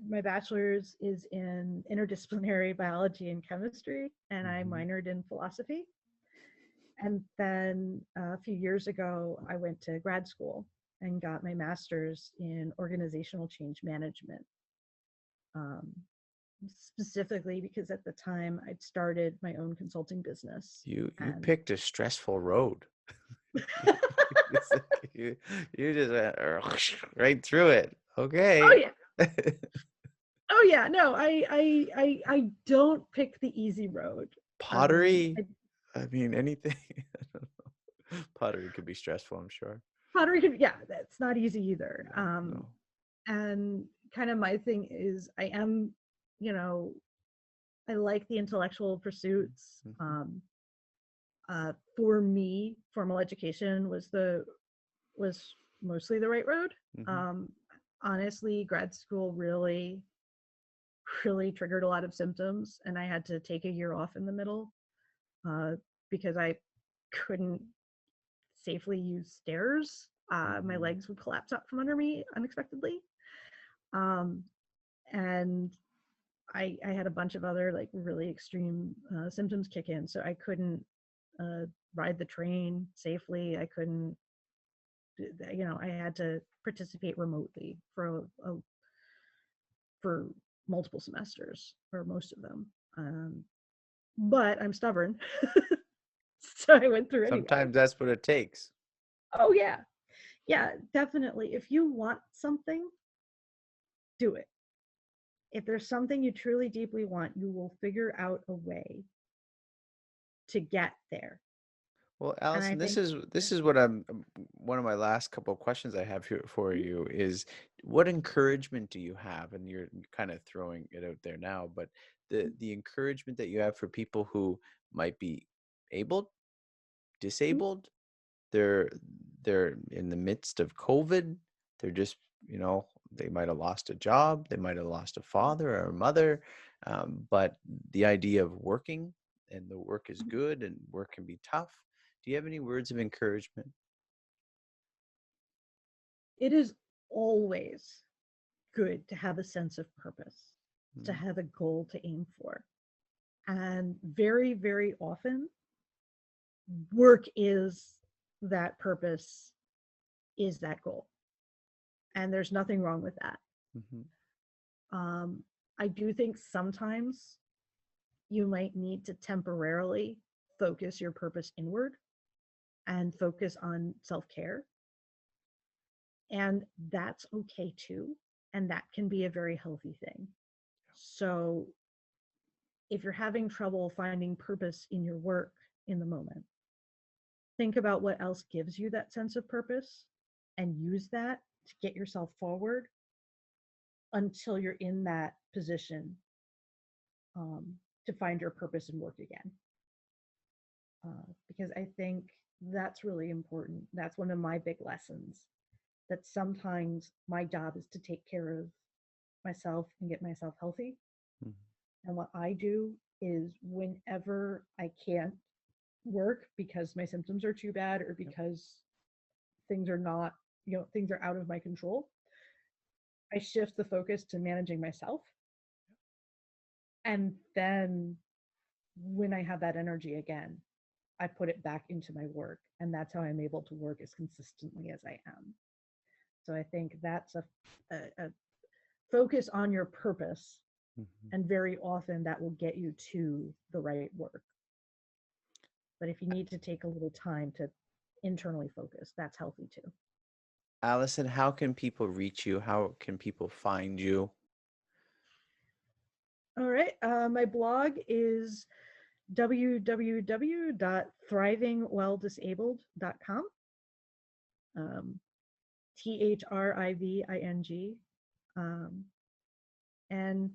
my bachelor's is in interdisciplinary biology and chemistry, and I Mm-hmm. minored in philosophy. And then a few years ago, I went to grad school and got my master's in organizational change management. Um, Specifically because at the time I'd started my own consulting business. You And picked a stressful road. It's like you just went right through it. oh Okay. yeah, oh yeah, no, I don't pick the easy road. Pottery. I, I mean, anything. I don't know. Pottery could be stressful, I'm sure. pottery, yeah, that's not easy either. No, no. And kind of my thing is I am, you know, I like the intellectual pursuits. Mm-hmm. For me, formal education was mostly the right road. Mm-hmm. Um, Honestly, grad school really triggered a lot of symptoms, and I had to take a year off in the middle uh, because I couldn't safely use stairs. My Mm-hmm. legs would collapse out from under me unexpectedly. Um, and I had a bunch of other like really extreme symptoms kick in. So I couldn't uh, ride the train safely. I couldn't, I had to participate remotely for multiple semesters or most of them. But I'm stubborn. So I went through anyway. Sometimes that's what it takes. Oh, yeah. Yeah, definitely. If you want something, do it. If there's something you truly deeply want, you will figure out a way to get there. Well, And I Allison, this think, is yeah. this is what one of my last couple of questions I have here for Mhm. you is what encouragement do you have? And you're kind of throwing it out there now, but the encouragement that you have for people who might be able, Mhm. disabled, they're they're in the midst of COVID, they're just, they might have lost a job, they might have lost a father or a mother, but the idea of working and the work is good and work can be tough. Do you have any words of encouragement? It is always good to have a sense of purpose, to Mm, have a goal to aim for. And very, very often, work is that purpose, is that goal. And there's nothing wrong with that. mhm. Um, I do think sometimes you might need to temporarily focus your purpose inward and focus on self care. And that's okay too. And that can be a very healthy thing. So if you're having trouble finding purpose in your work in the moment, think about what else gives you that sense of purpose and use that to get yourself forward until you're in that position to find your purpose and work again. Because I think that's really important. That's one of my big lessons, that sometimes my job is to take care of myself and get myself healthy. Mhm. And what I do is whenever I can't work because my symptoms are too bad or Yep. because things are not, things are out of my control, I shift the focus to managing myself. And then when I have that energy again, I put it back into my work. And that's how I'm able to work as consistently as I am. So I think that's a focus on your purpose. Mhm. And very often that will get you to the right work. But if you need to take a little time to internally focus, that's healthy too. Allison, how can people reach you? How can people find you? All right. My blog is www.thrivingwelldisabled.com. Um, THRIVING. Um, and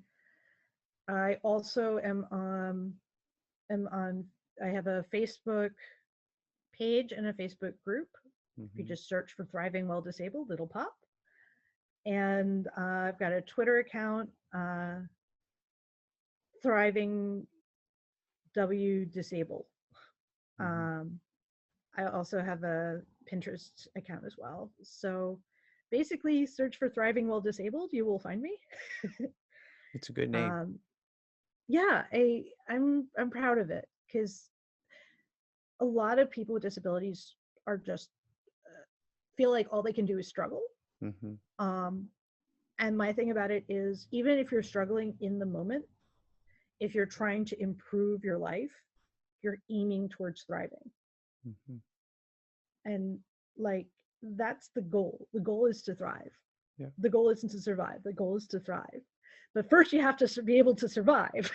I also am on, I have a Facebook page and a Facebook group. If you Mhm. just search for Thriving Well Disabled, it'll pop. And I've got a Twitter account, Thriving W Disabled. Mhm. Um, I also have a Pinterest account as well. So basically, search for Thriving Well Disabled. You will find me. It's a good name. um, yeah, I'm proud of it because a lot of people with disabilities are just feel like all they can do is struggle. Mhm. Um, and my thing about it is, even if you're struggling in the moment, if you're trying to improve your life, you're aiming towards thriving. Mhm. And like, that's the goal. The goal is to thrive. Yeah. The goal isn't to survive. The goal is to thrive. But first, you have to be able to survive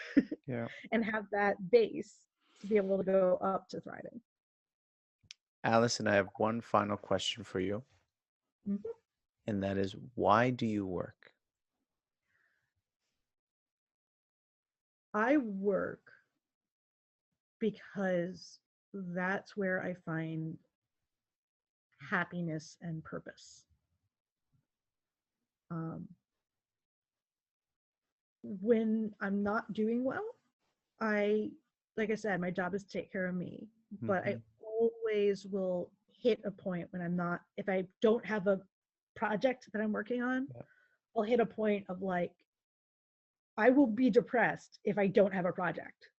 Yeah. and have that base to be able to go up to thriving. Allison, I have one final question for you, Mhm. and that is, why do you work? I work because that's where I find happiness and purpose. Um, when I'm not doing well, I, like I said, my job is to take care of me, but I Mhm. always will hit a point when I'm not, if I don't have a project that I'm working on, Yeah. I'll hit a point of like, I will be depressed if I don't have a project.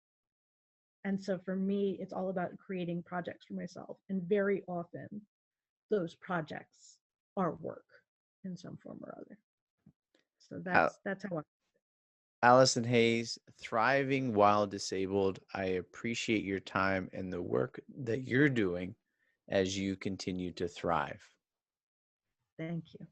And so for me, it's all about creating projects for myself. And very often, those projects are work in some form or other. So Al- that's how I. Alison Hayes, thriving while disabled. I appreciate your time and the work that you're doing as you continue to thrive. Thank you.